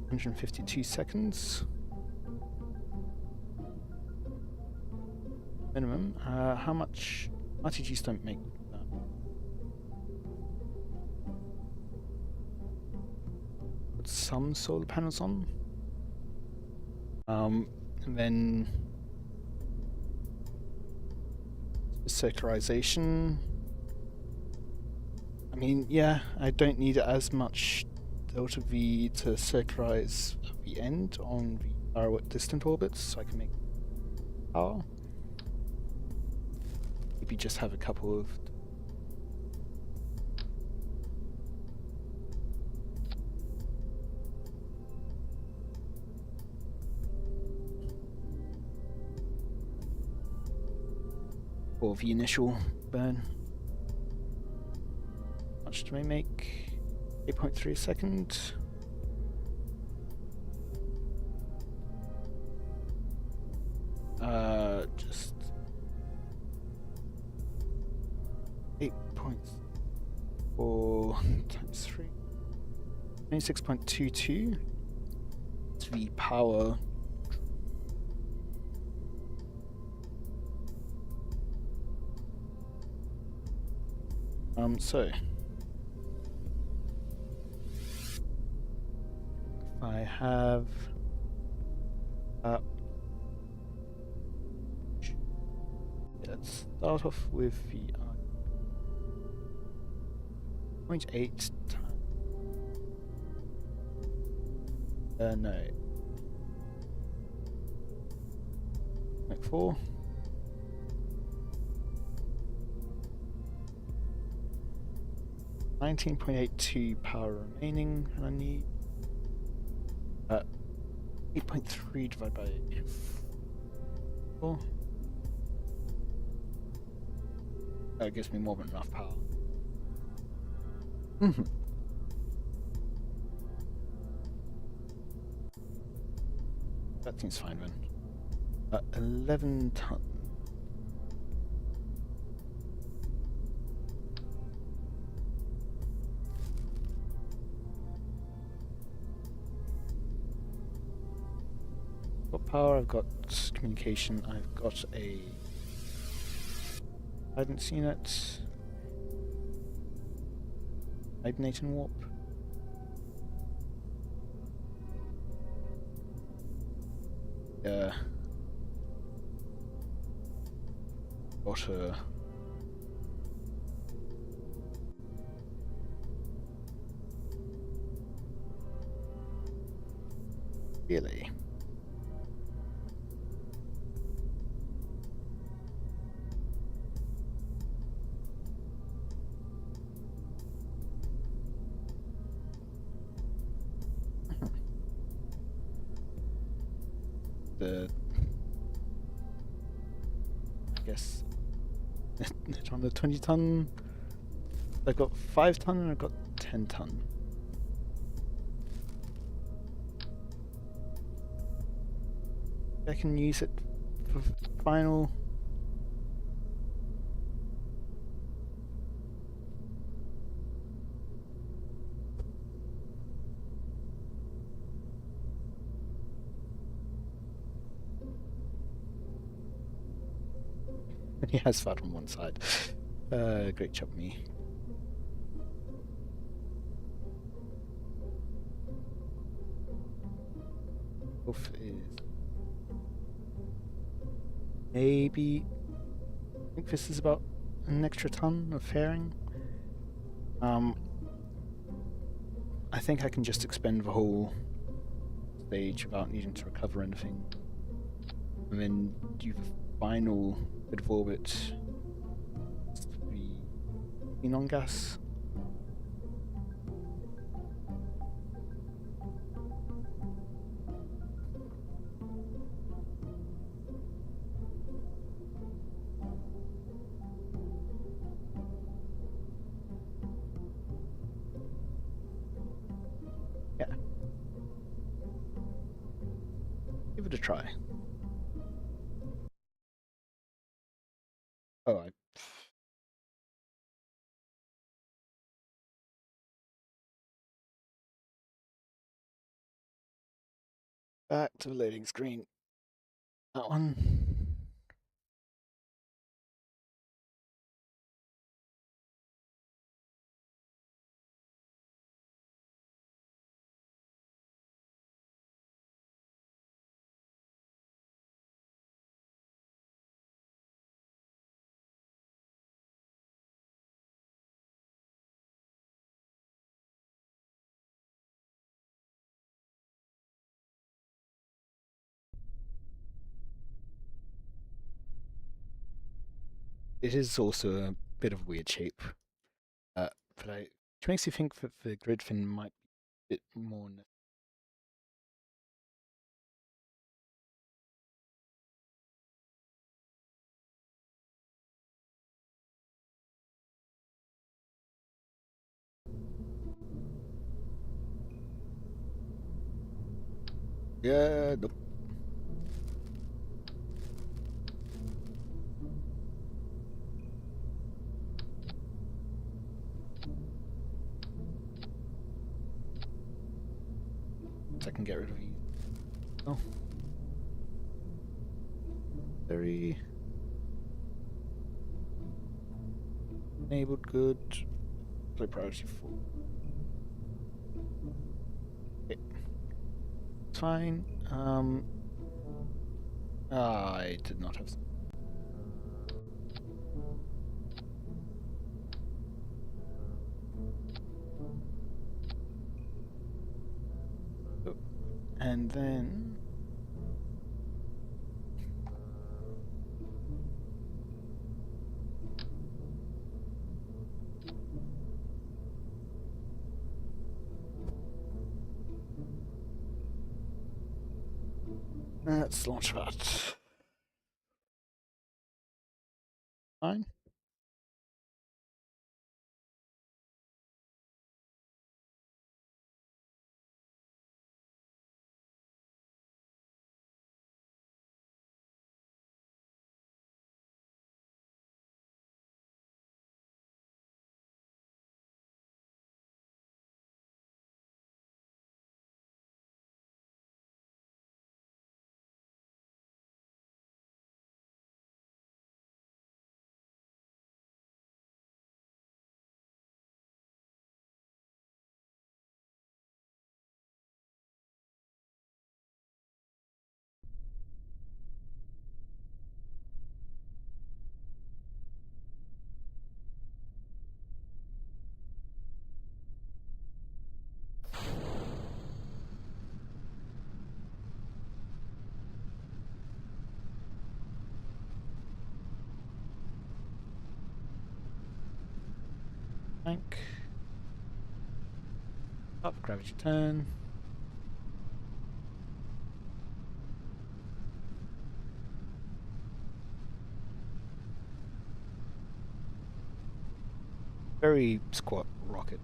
152 seconds minimum. How much RTGs don't make that? Put some solar panels on, and then circularization. I mean, yeah, I don't need as much delta V to circularize at the end on the far distant orbits, so I can make power. Maybe just have a couple of for the initial burn. How much do I make? 8.3 a second. Just 8.4 times 3. 26.22. It's the power. So if I have yeah, let's start off with the 0.8 times. No. Like 4. $19.82 power remaining, and I need 8.3 divided by 4. That gives me more than enough power. That seems fine then. 11 tons. Got power, I've got communication, I've got a guidance unit, hibernating warp. Got a really. I guess it's on the 20 ton. I've got 5 ton and I've got 10 ton. I can use it for final. He has fat on one side. Great job, me. Oof is maybe. I think this is about an extra ton of fairing. I think I can just expend the whole stage without needing to recover anything, and then do the final bit of orbit. The xenon gas. Yeah. Give it a try. Oh, back to the loading screen. That one. It is also a bit of a weird shape, but which makes you think that the grid fin might be a bit more. Yeah, nope. So I can get rid of these. Oh. Very enabled, good. Play priority 4. Okay. Fine. I did not have. Let's launch that. Fine. Tank. Up, gravity turn. Very squat rocket.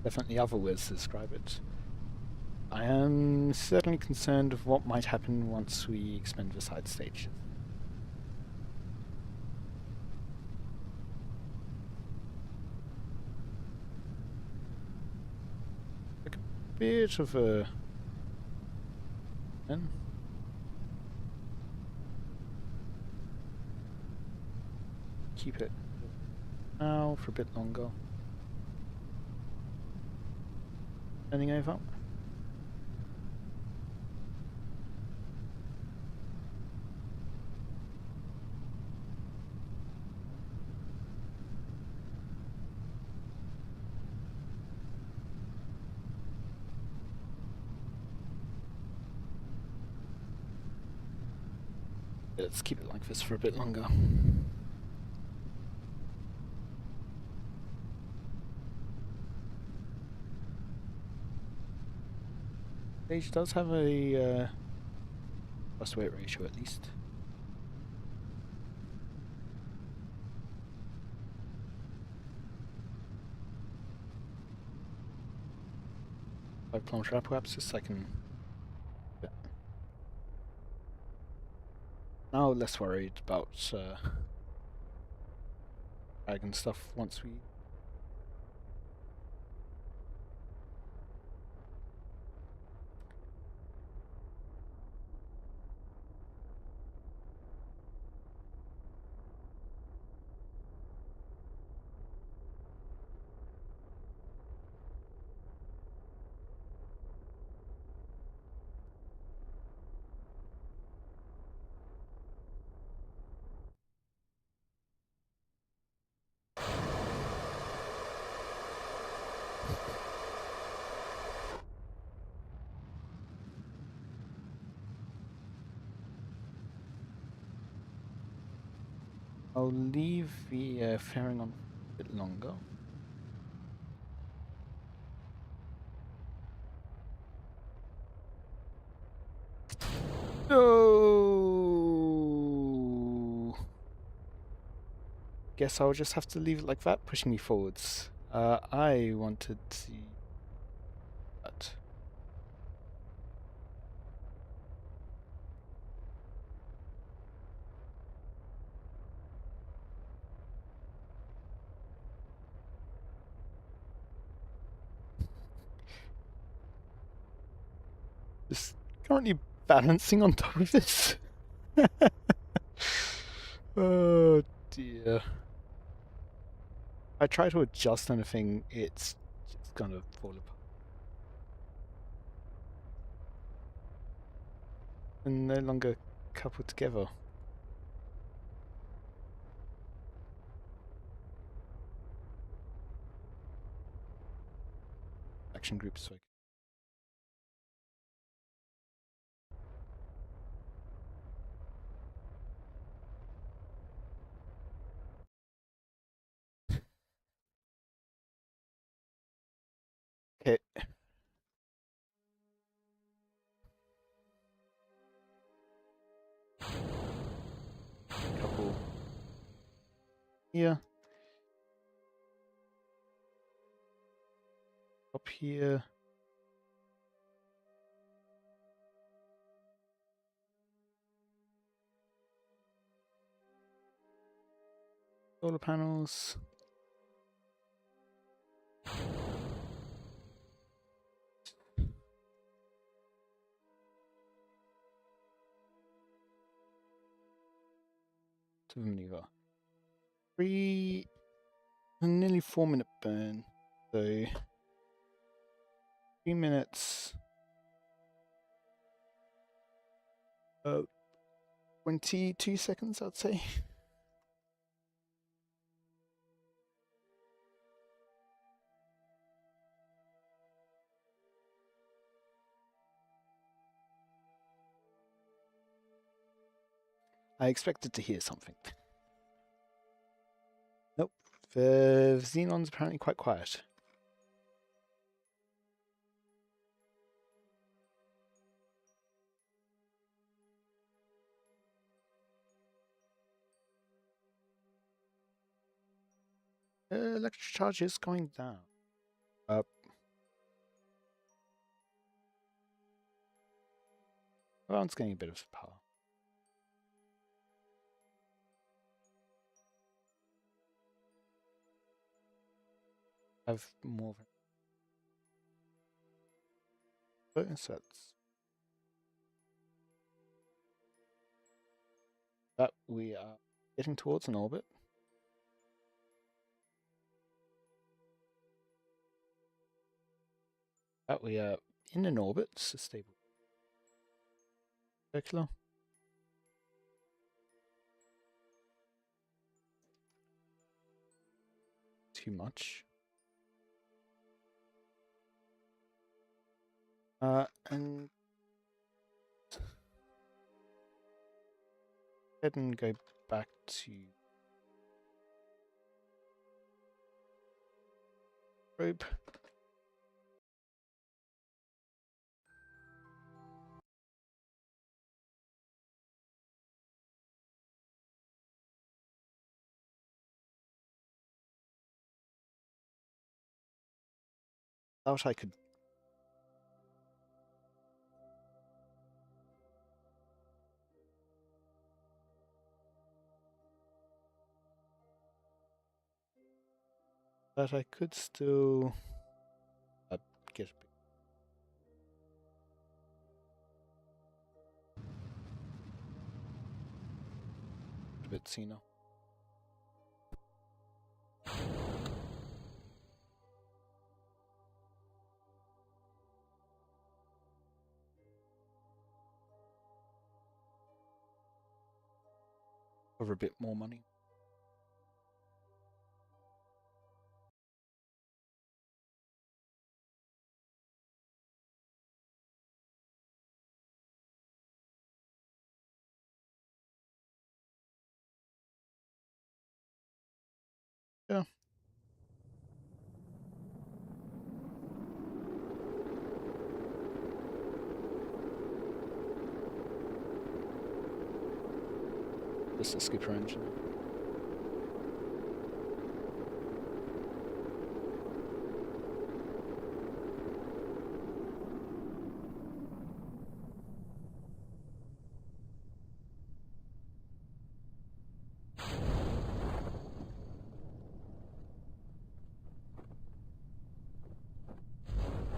Definitely other words to describe it. I am certainly concerned of what might happen once we expend the side stage. Like a bit of a... Keep it now for a bit longer. Turning over. Let's keep it like this for a bit longer. Stage does have a thrust weight ratio at least. If I plunge apoapsis, I can... Yeah. Now less worried about dragon stuff once we... I'll leave the fairing on a bit longer. No. Guess I'll just have to leave it like that, pushing me forwards. I wanted to... But... Just currently balancing on top of this. Oh dear. I try to adjust anything, it's just gonna fall apart. And no longer coupled together. Action groups. So Okay. Couple here. Up here. Solar panels. To maneuver. Nearly 4-minute burn. So 3 minutes. 22 seconds, I'd say. I expected to hear something. Nope. The Xenon's apparently quite quiet. Electric charge is going down. Up. Well, it's getting a bit of power. Have more of it. So that's that we are getting towards an orbit. That we are in an orbit, so stable. Circular. Too much. And head and go back to probe. Thought I could. But I could still get a bit sooner. Over a bit more money. Yeah. Just a skipper engine.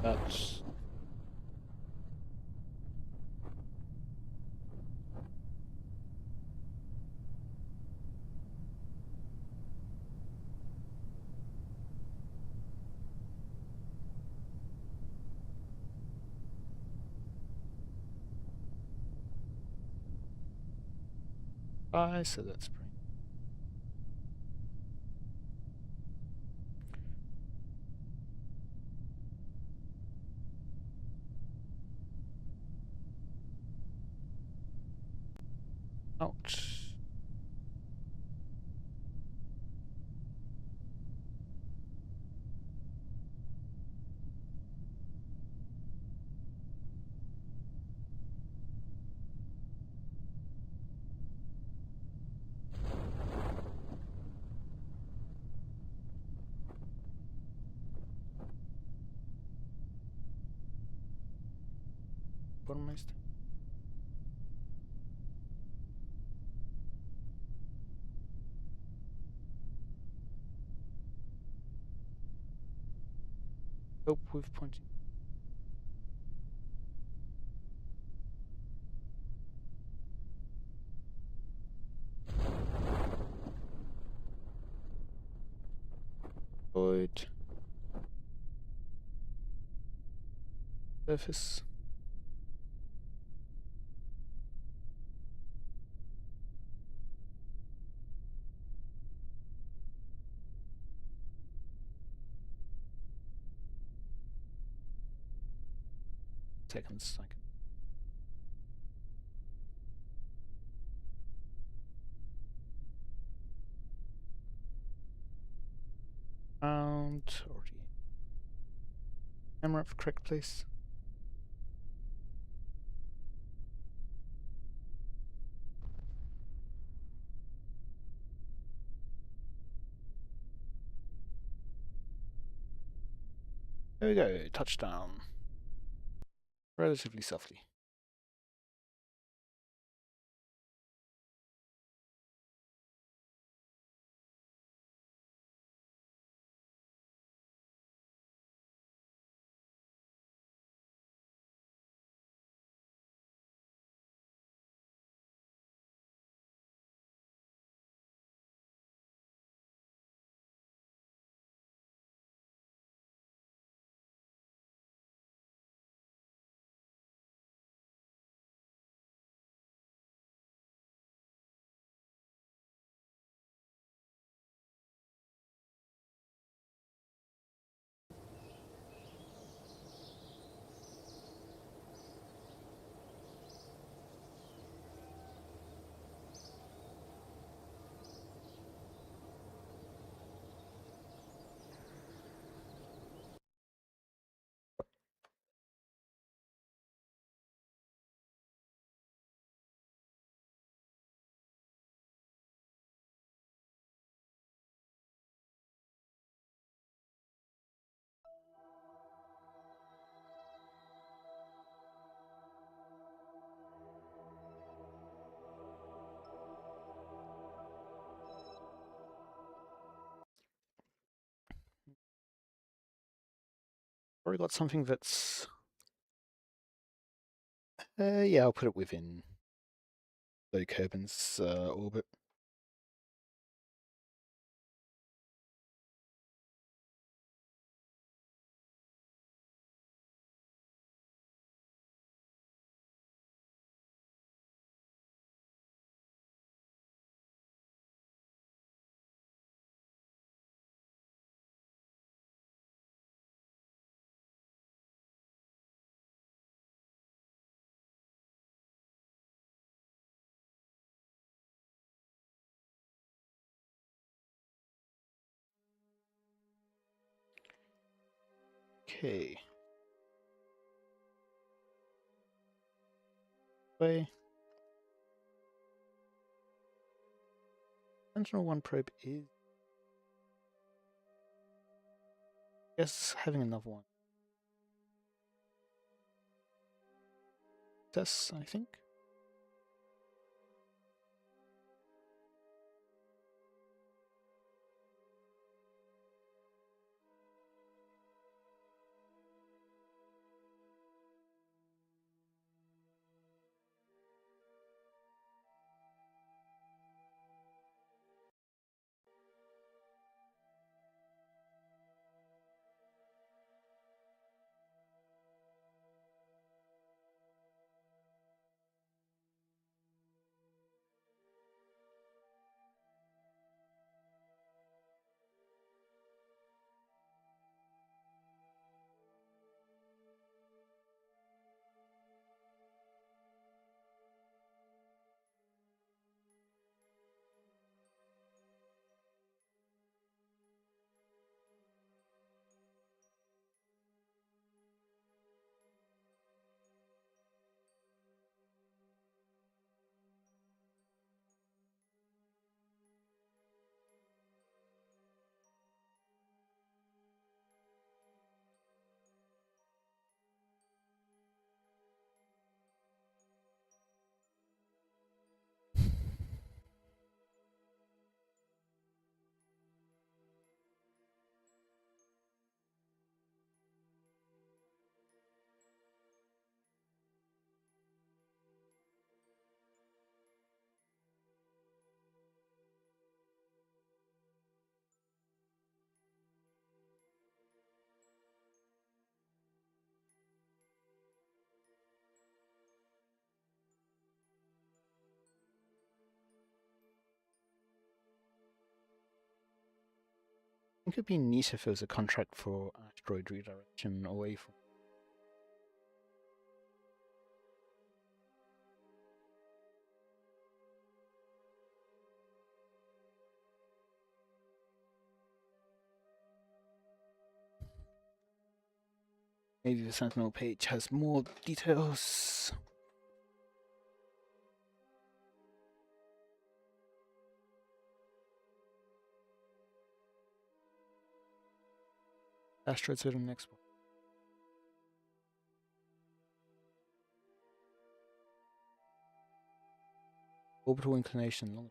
That's so that's pretty. Ouch. bottommost. Hope we've pointed. Void. Surface. Seconds. I can. Already. Camera up for correct place. There we go. Touchdown. Relatively softly. Already got something that's. Yeah, I'll put it within the Kerbals orbit. Okay. Way. Sentinel-1 probe is. Yes, having another one. Yes, I think. think it'd be neat if it was a contract for asteroid redirection away from. Maybe the Sentinel page has more details. Asteroids are the next one. Orbital inclination, long.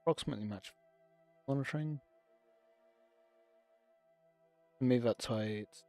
Approximately match monitoring. Maybe that's why it's.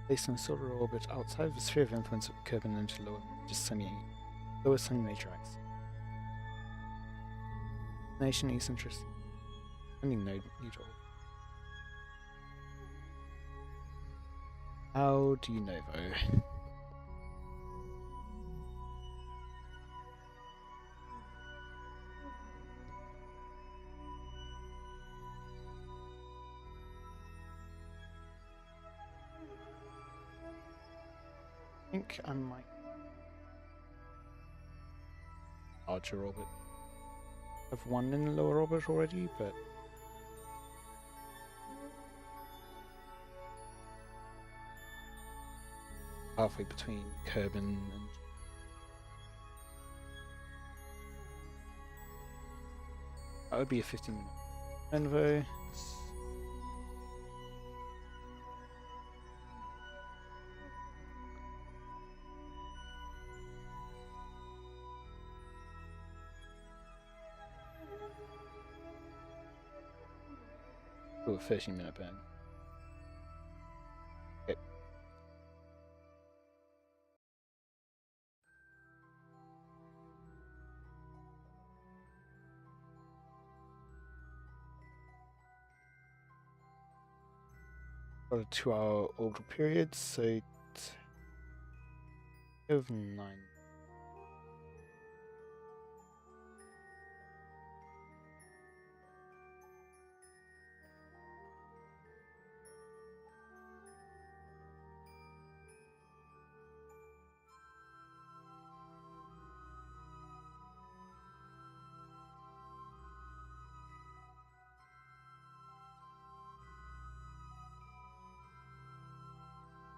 Based on solar orbit outside of the sphere of influence of Kerbal into lower sunny major axis. Nation eccentricity. Sending node neutral. How do you know though? I think I might larger orbit. I've one in the lower orbit already, but halfway between Kerbin and that would be a 15-minute envo. Oh, a 30-minute burn. Okay. Got a 2-hour orbital period, so over 9.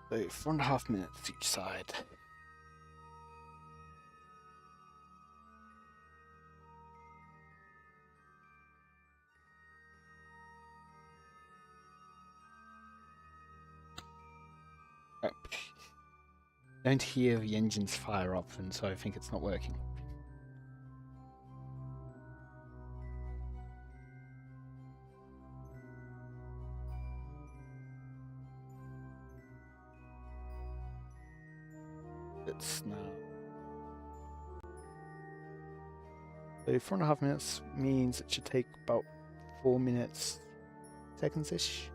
So 4.5 minutes each side. Oh. Don't hear the engines fire up, and so I think it's not working. It's now. So 4.5 minutes means it should take about 4 minutes, seconds-ish.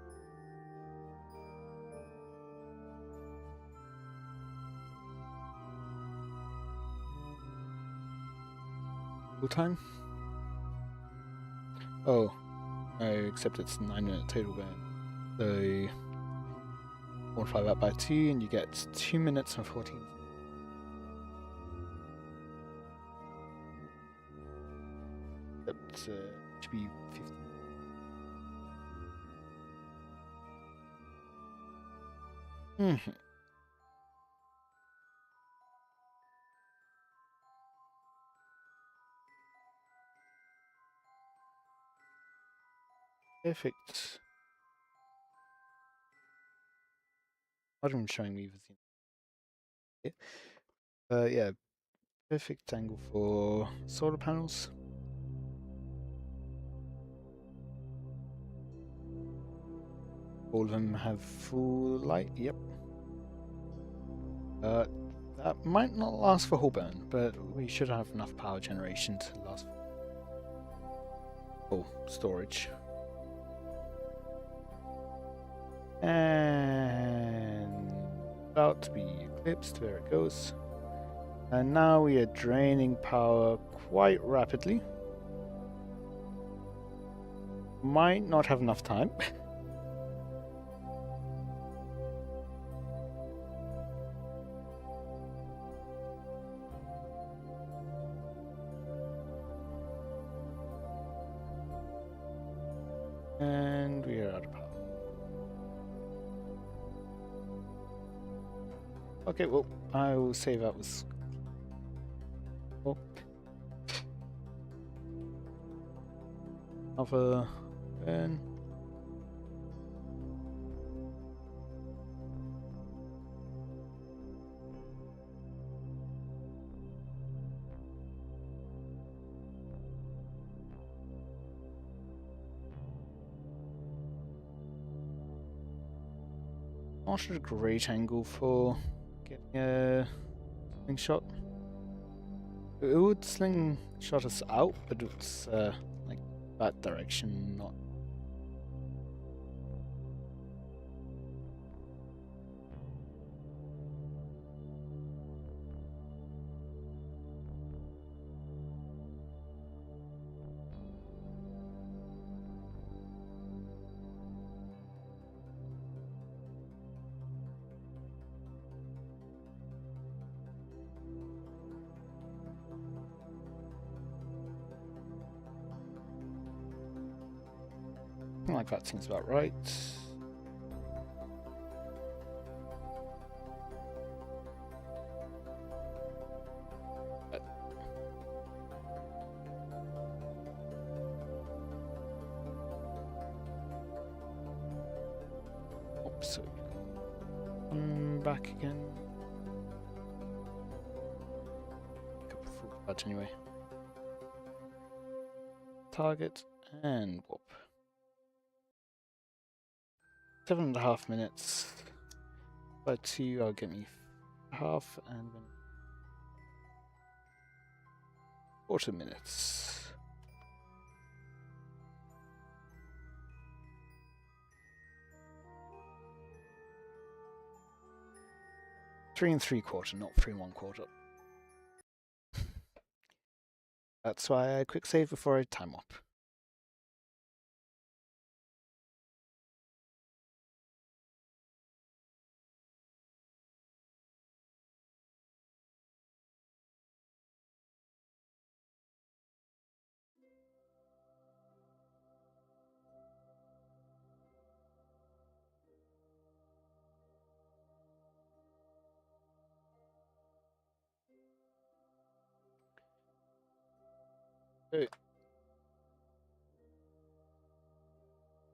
Full time? Oh, no, except it's 9-minute total burn. So multiply that by 2 and you get 2 minutes and 14. That should be 50. Perfect. Not even showing me the yeah, perfect angle for solar panels. All of them have full light. Yep. That might not last for whole burn, but we should have enough power generation to last for storage. And about to be eclipsed. There it goes. And now we are draining power quite rapidly. Might not have enough time. And we are out of power. Okay, well, I will say that was... Oh. Another burn. Not a great angle for getting a slingshot. It would slingshot us out, but it's like that direction, not. Something like that seems about right. Oops, so back again. But anyway. Target and warp. 7.5 minutes. By 2, I'll get me half, and then 40 minutes. Three and 3/4, not 3 1/4. That's why I quick save before I time up.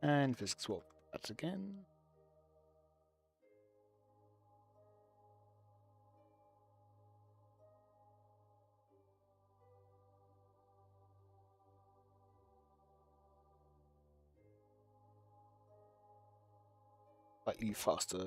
And physics warp that again. Slightly faster.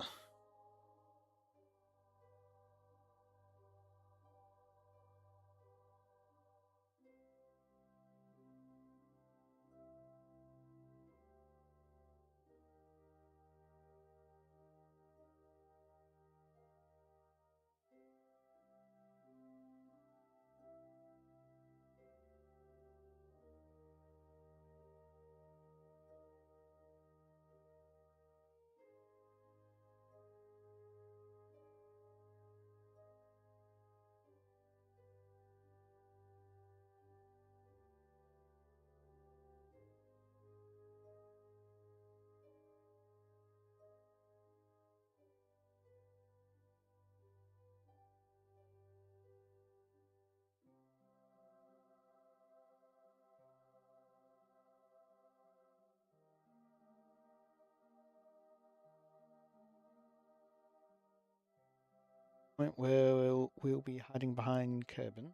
point where we'll be hiding behind Kerbin.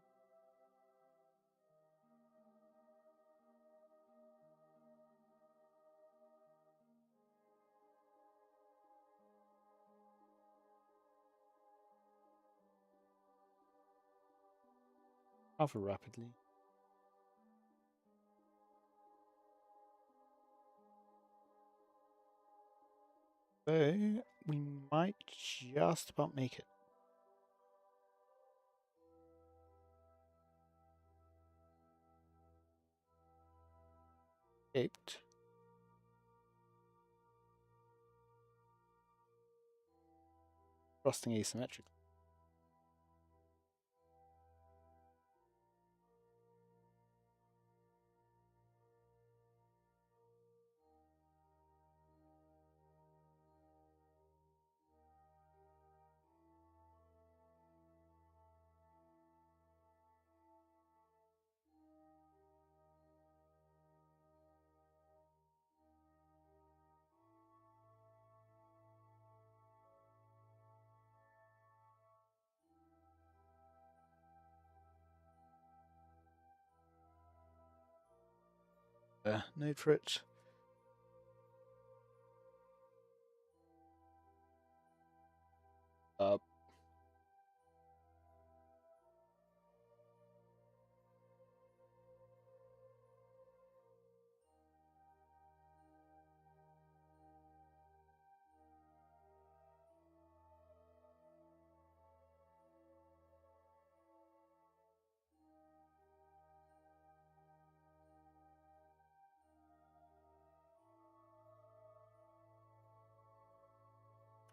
Rather rapidly. So we might just about make it. 8. Thrusting asymmetric. Node for it.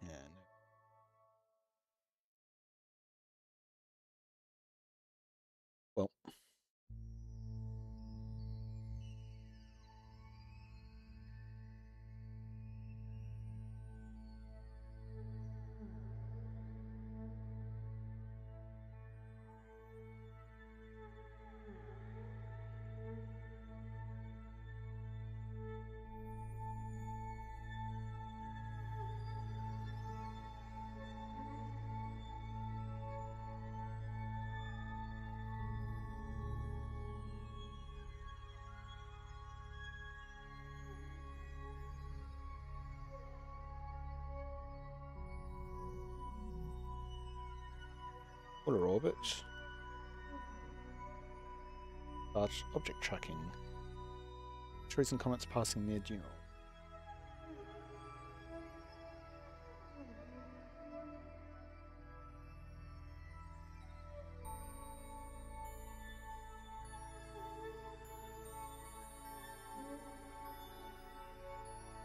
Yeah, no. Well. Polar orbit. Large object tracking. Asteroids and comets passing near Duna.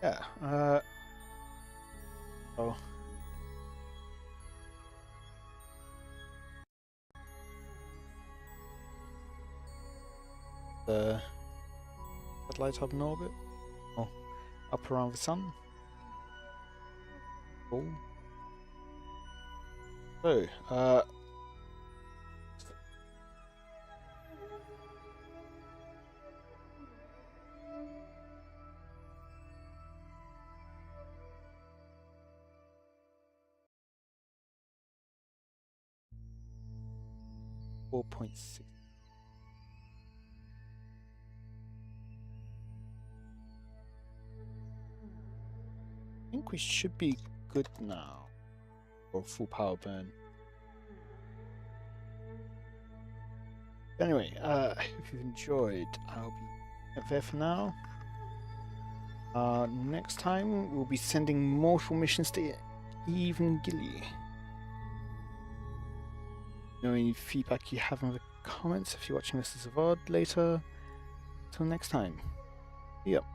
Yeah. Oh. The satellite up in orbit. Oh, up around the sun. Cool. So, 4.6. I think we should be good now for full power burn. Anyway, if you've enjoyed, I'll be there for now. Next time we'll be sending multiple missions to even Gilly. Know any feedback you have in the comments if you're watching this as a VOD later. Till next time. Yep.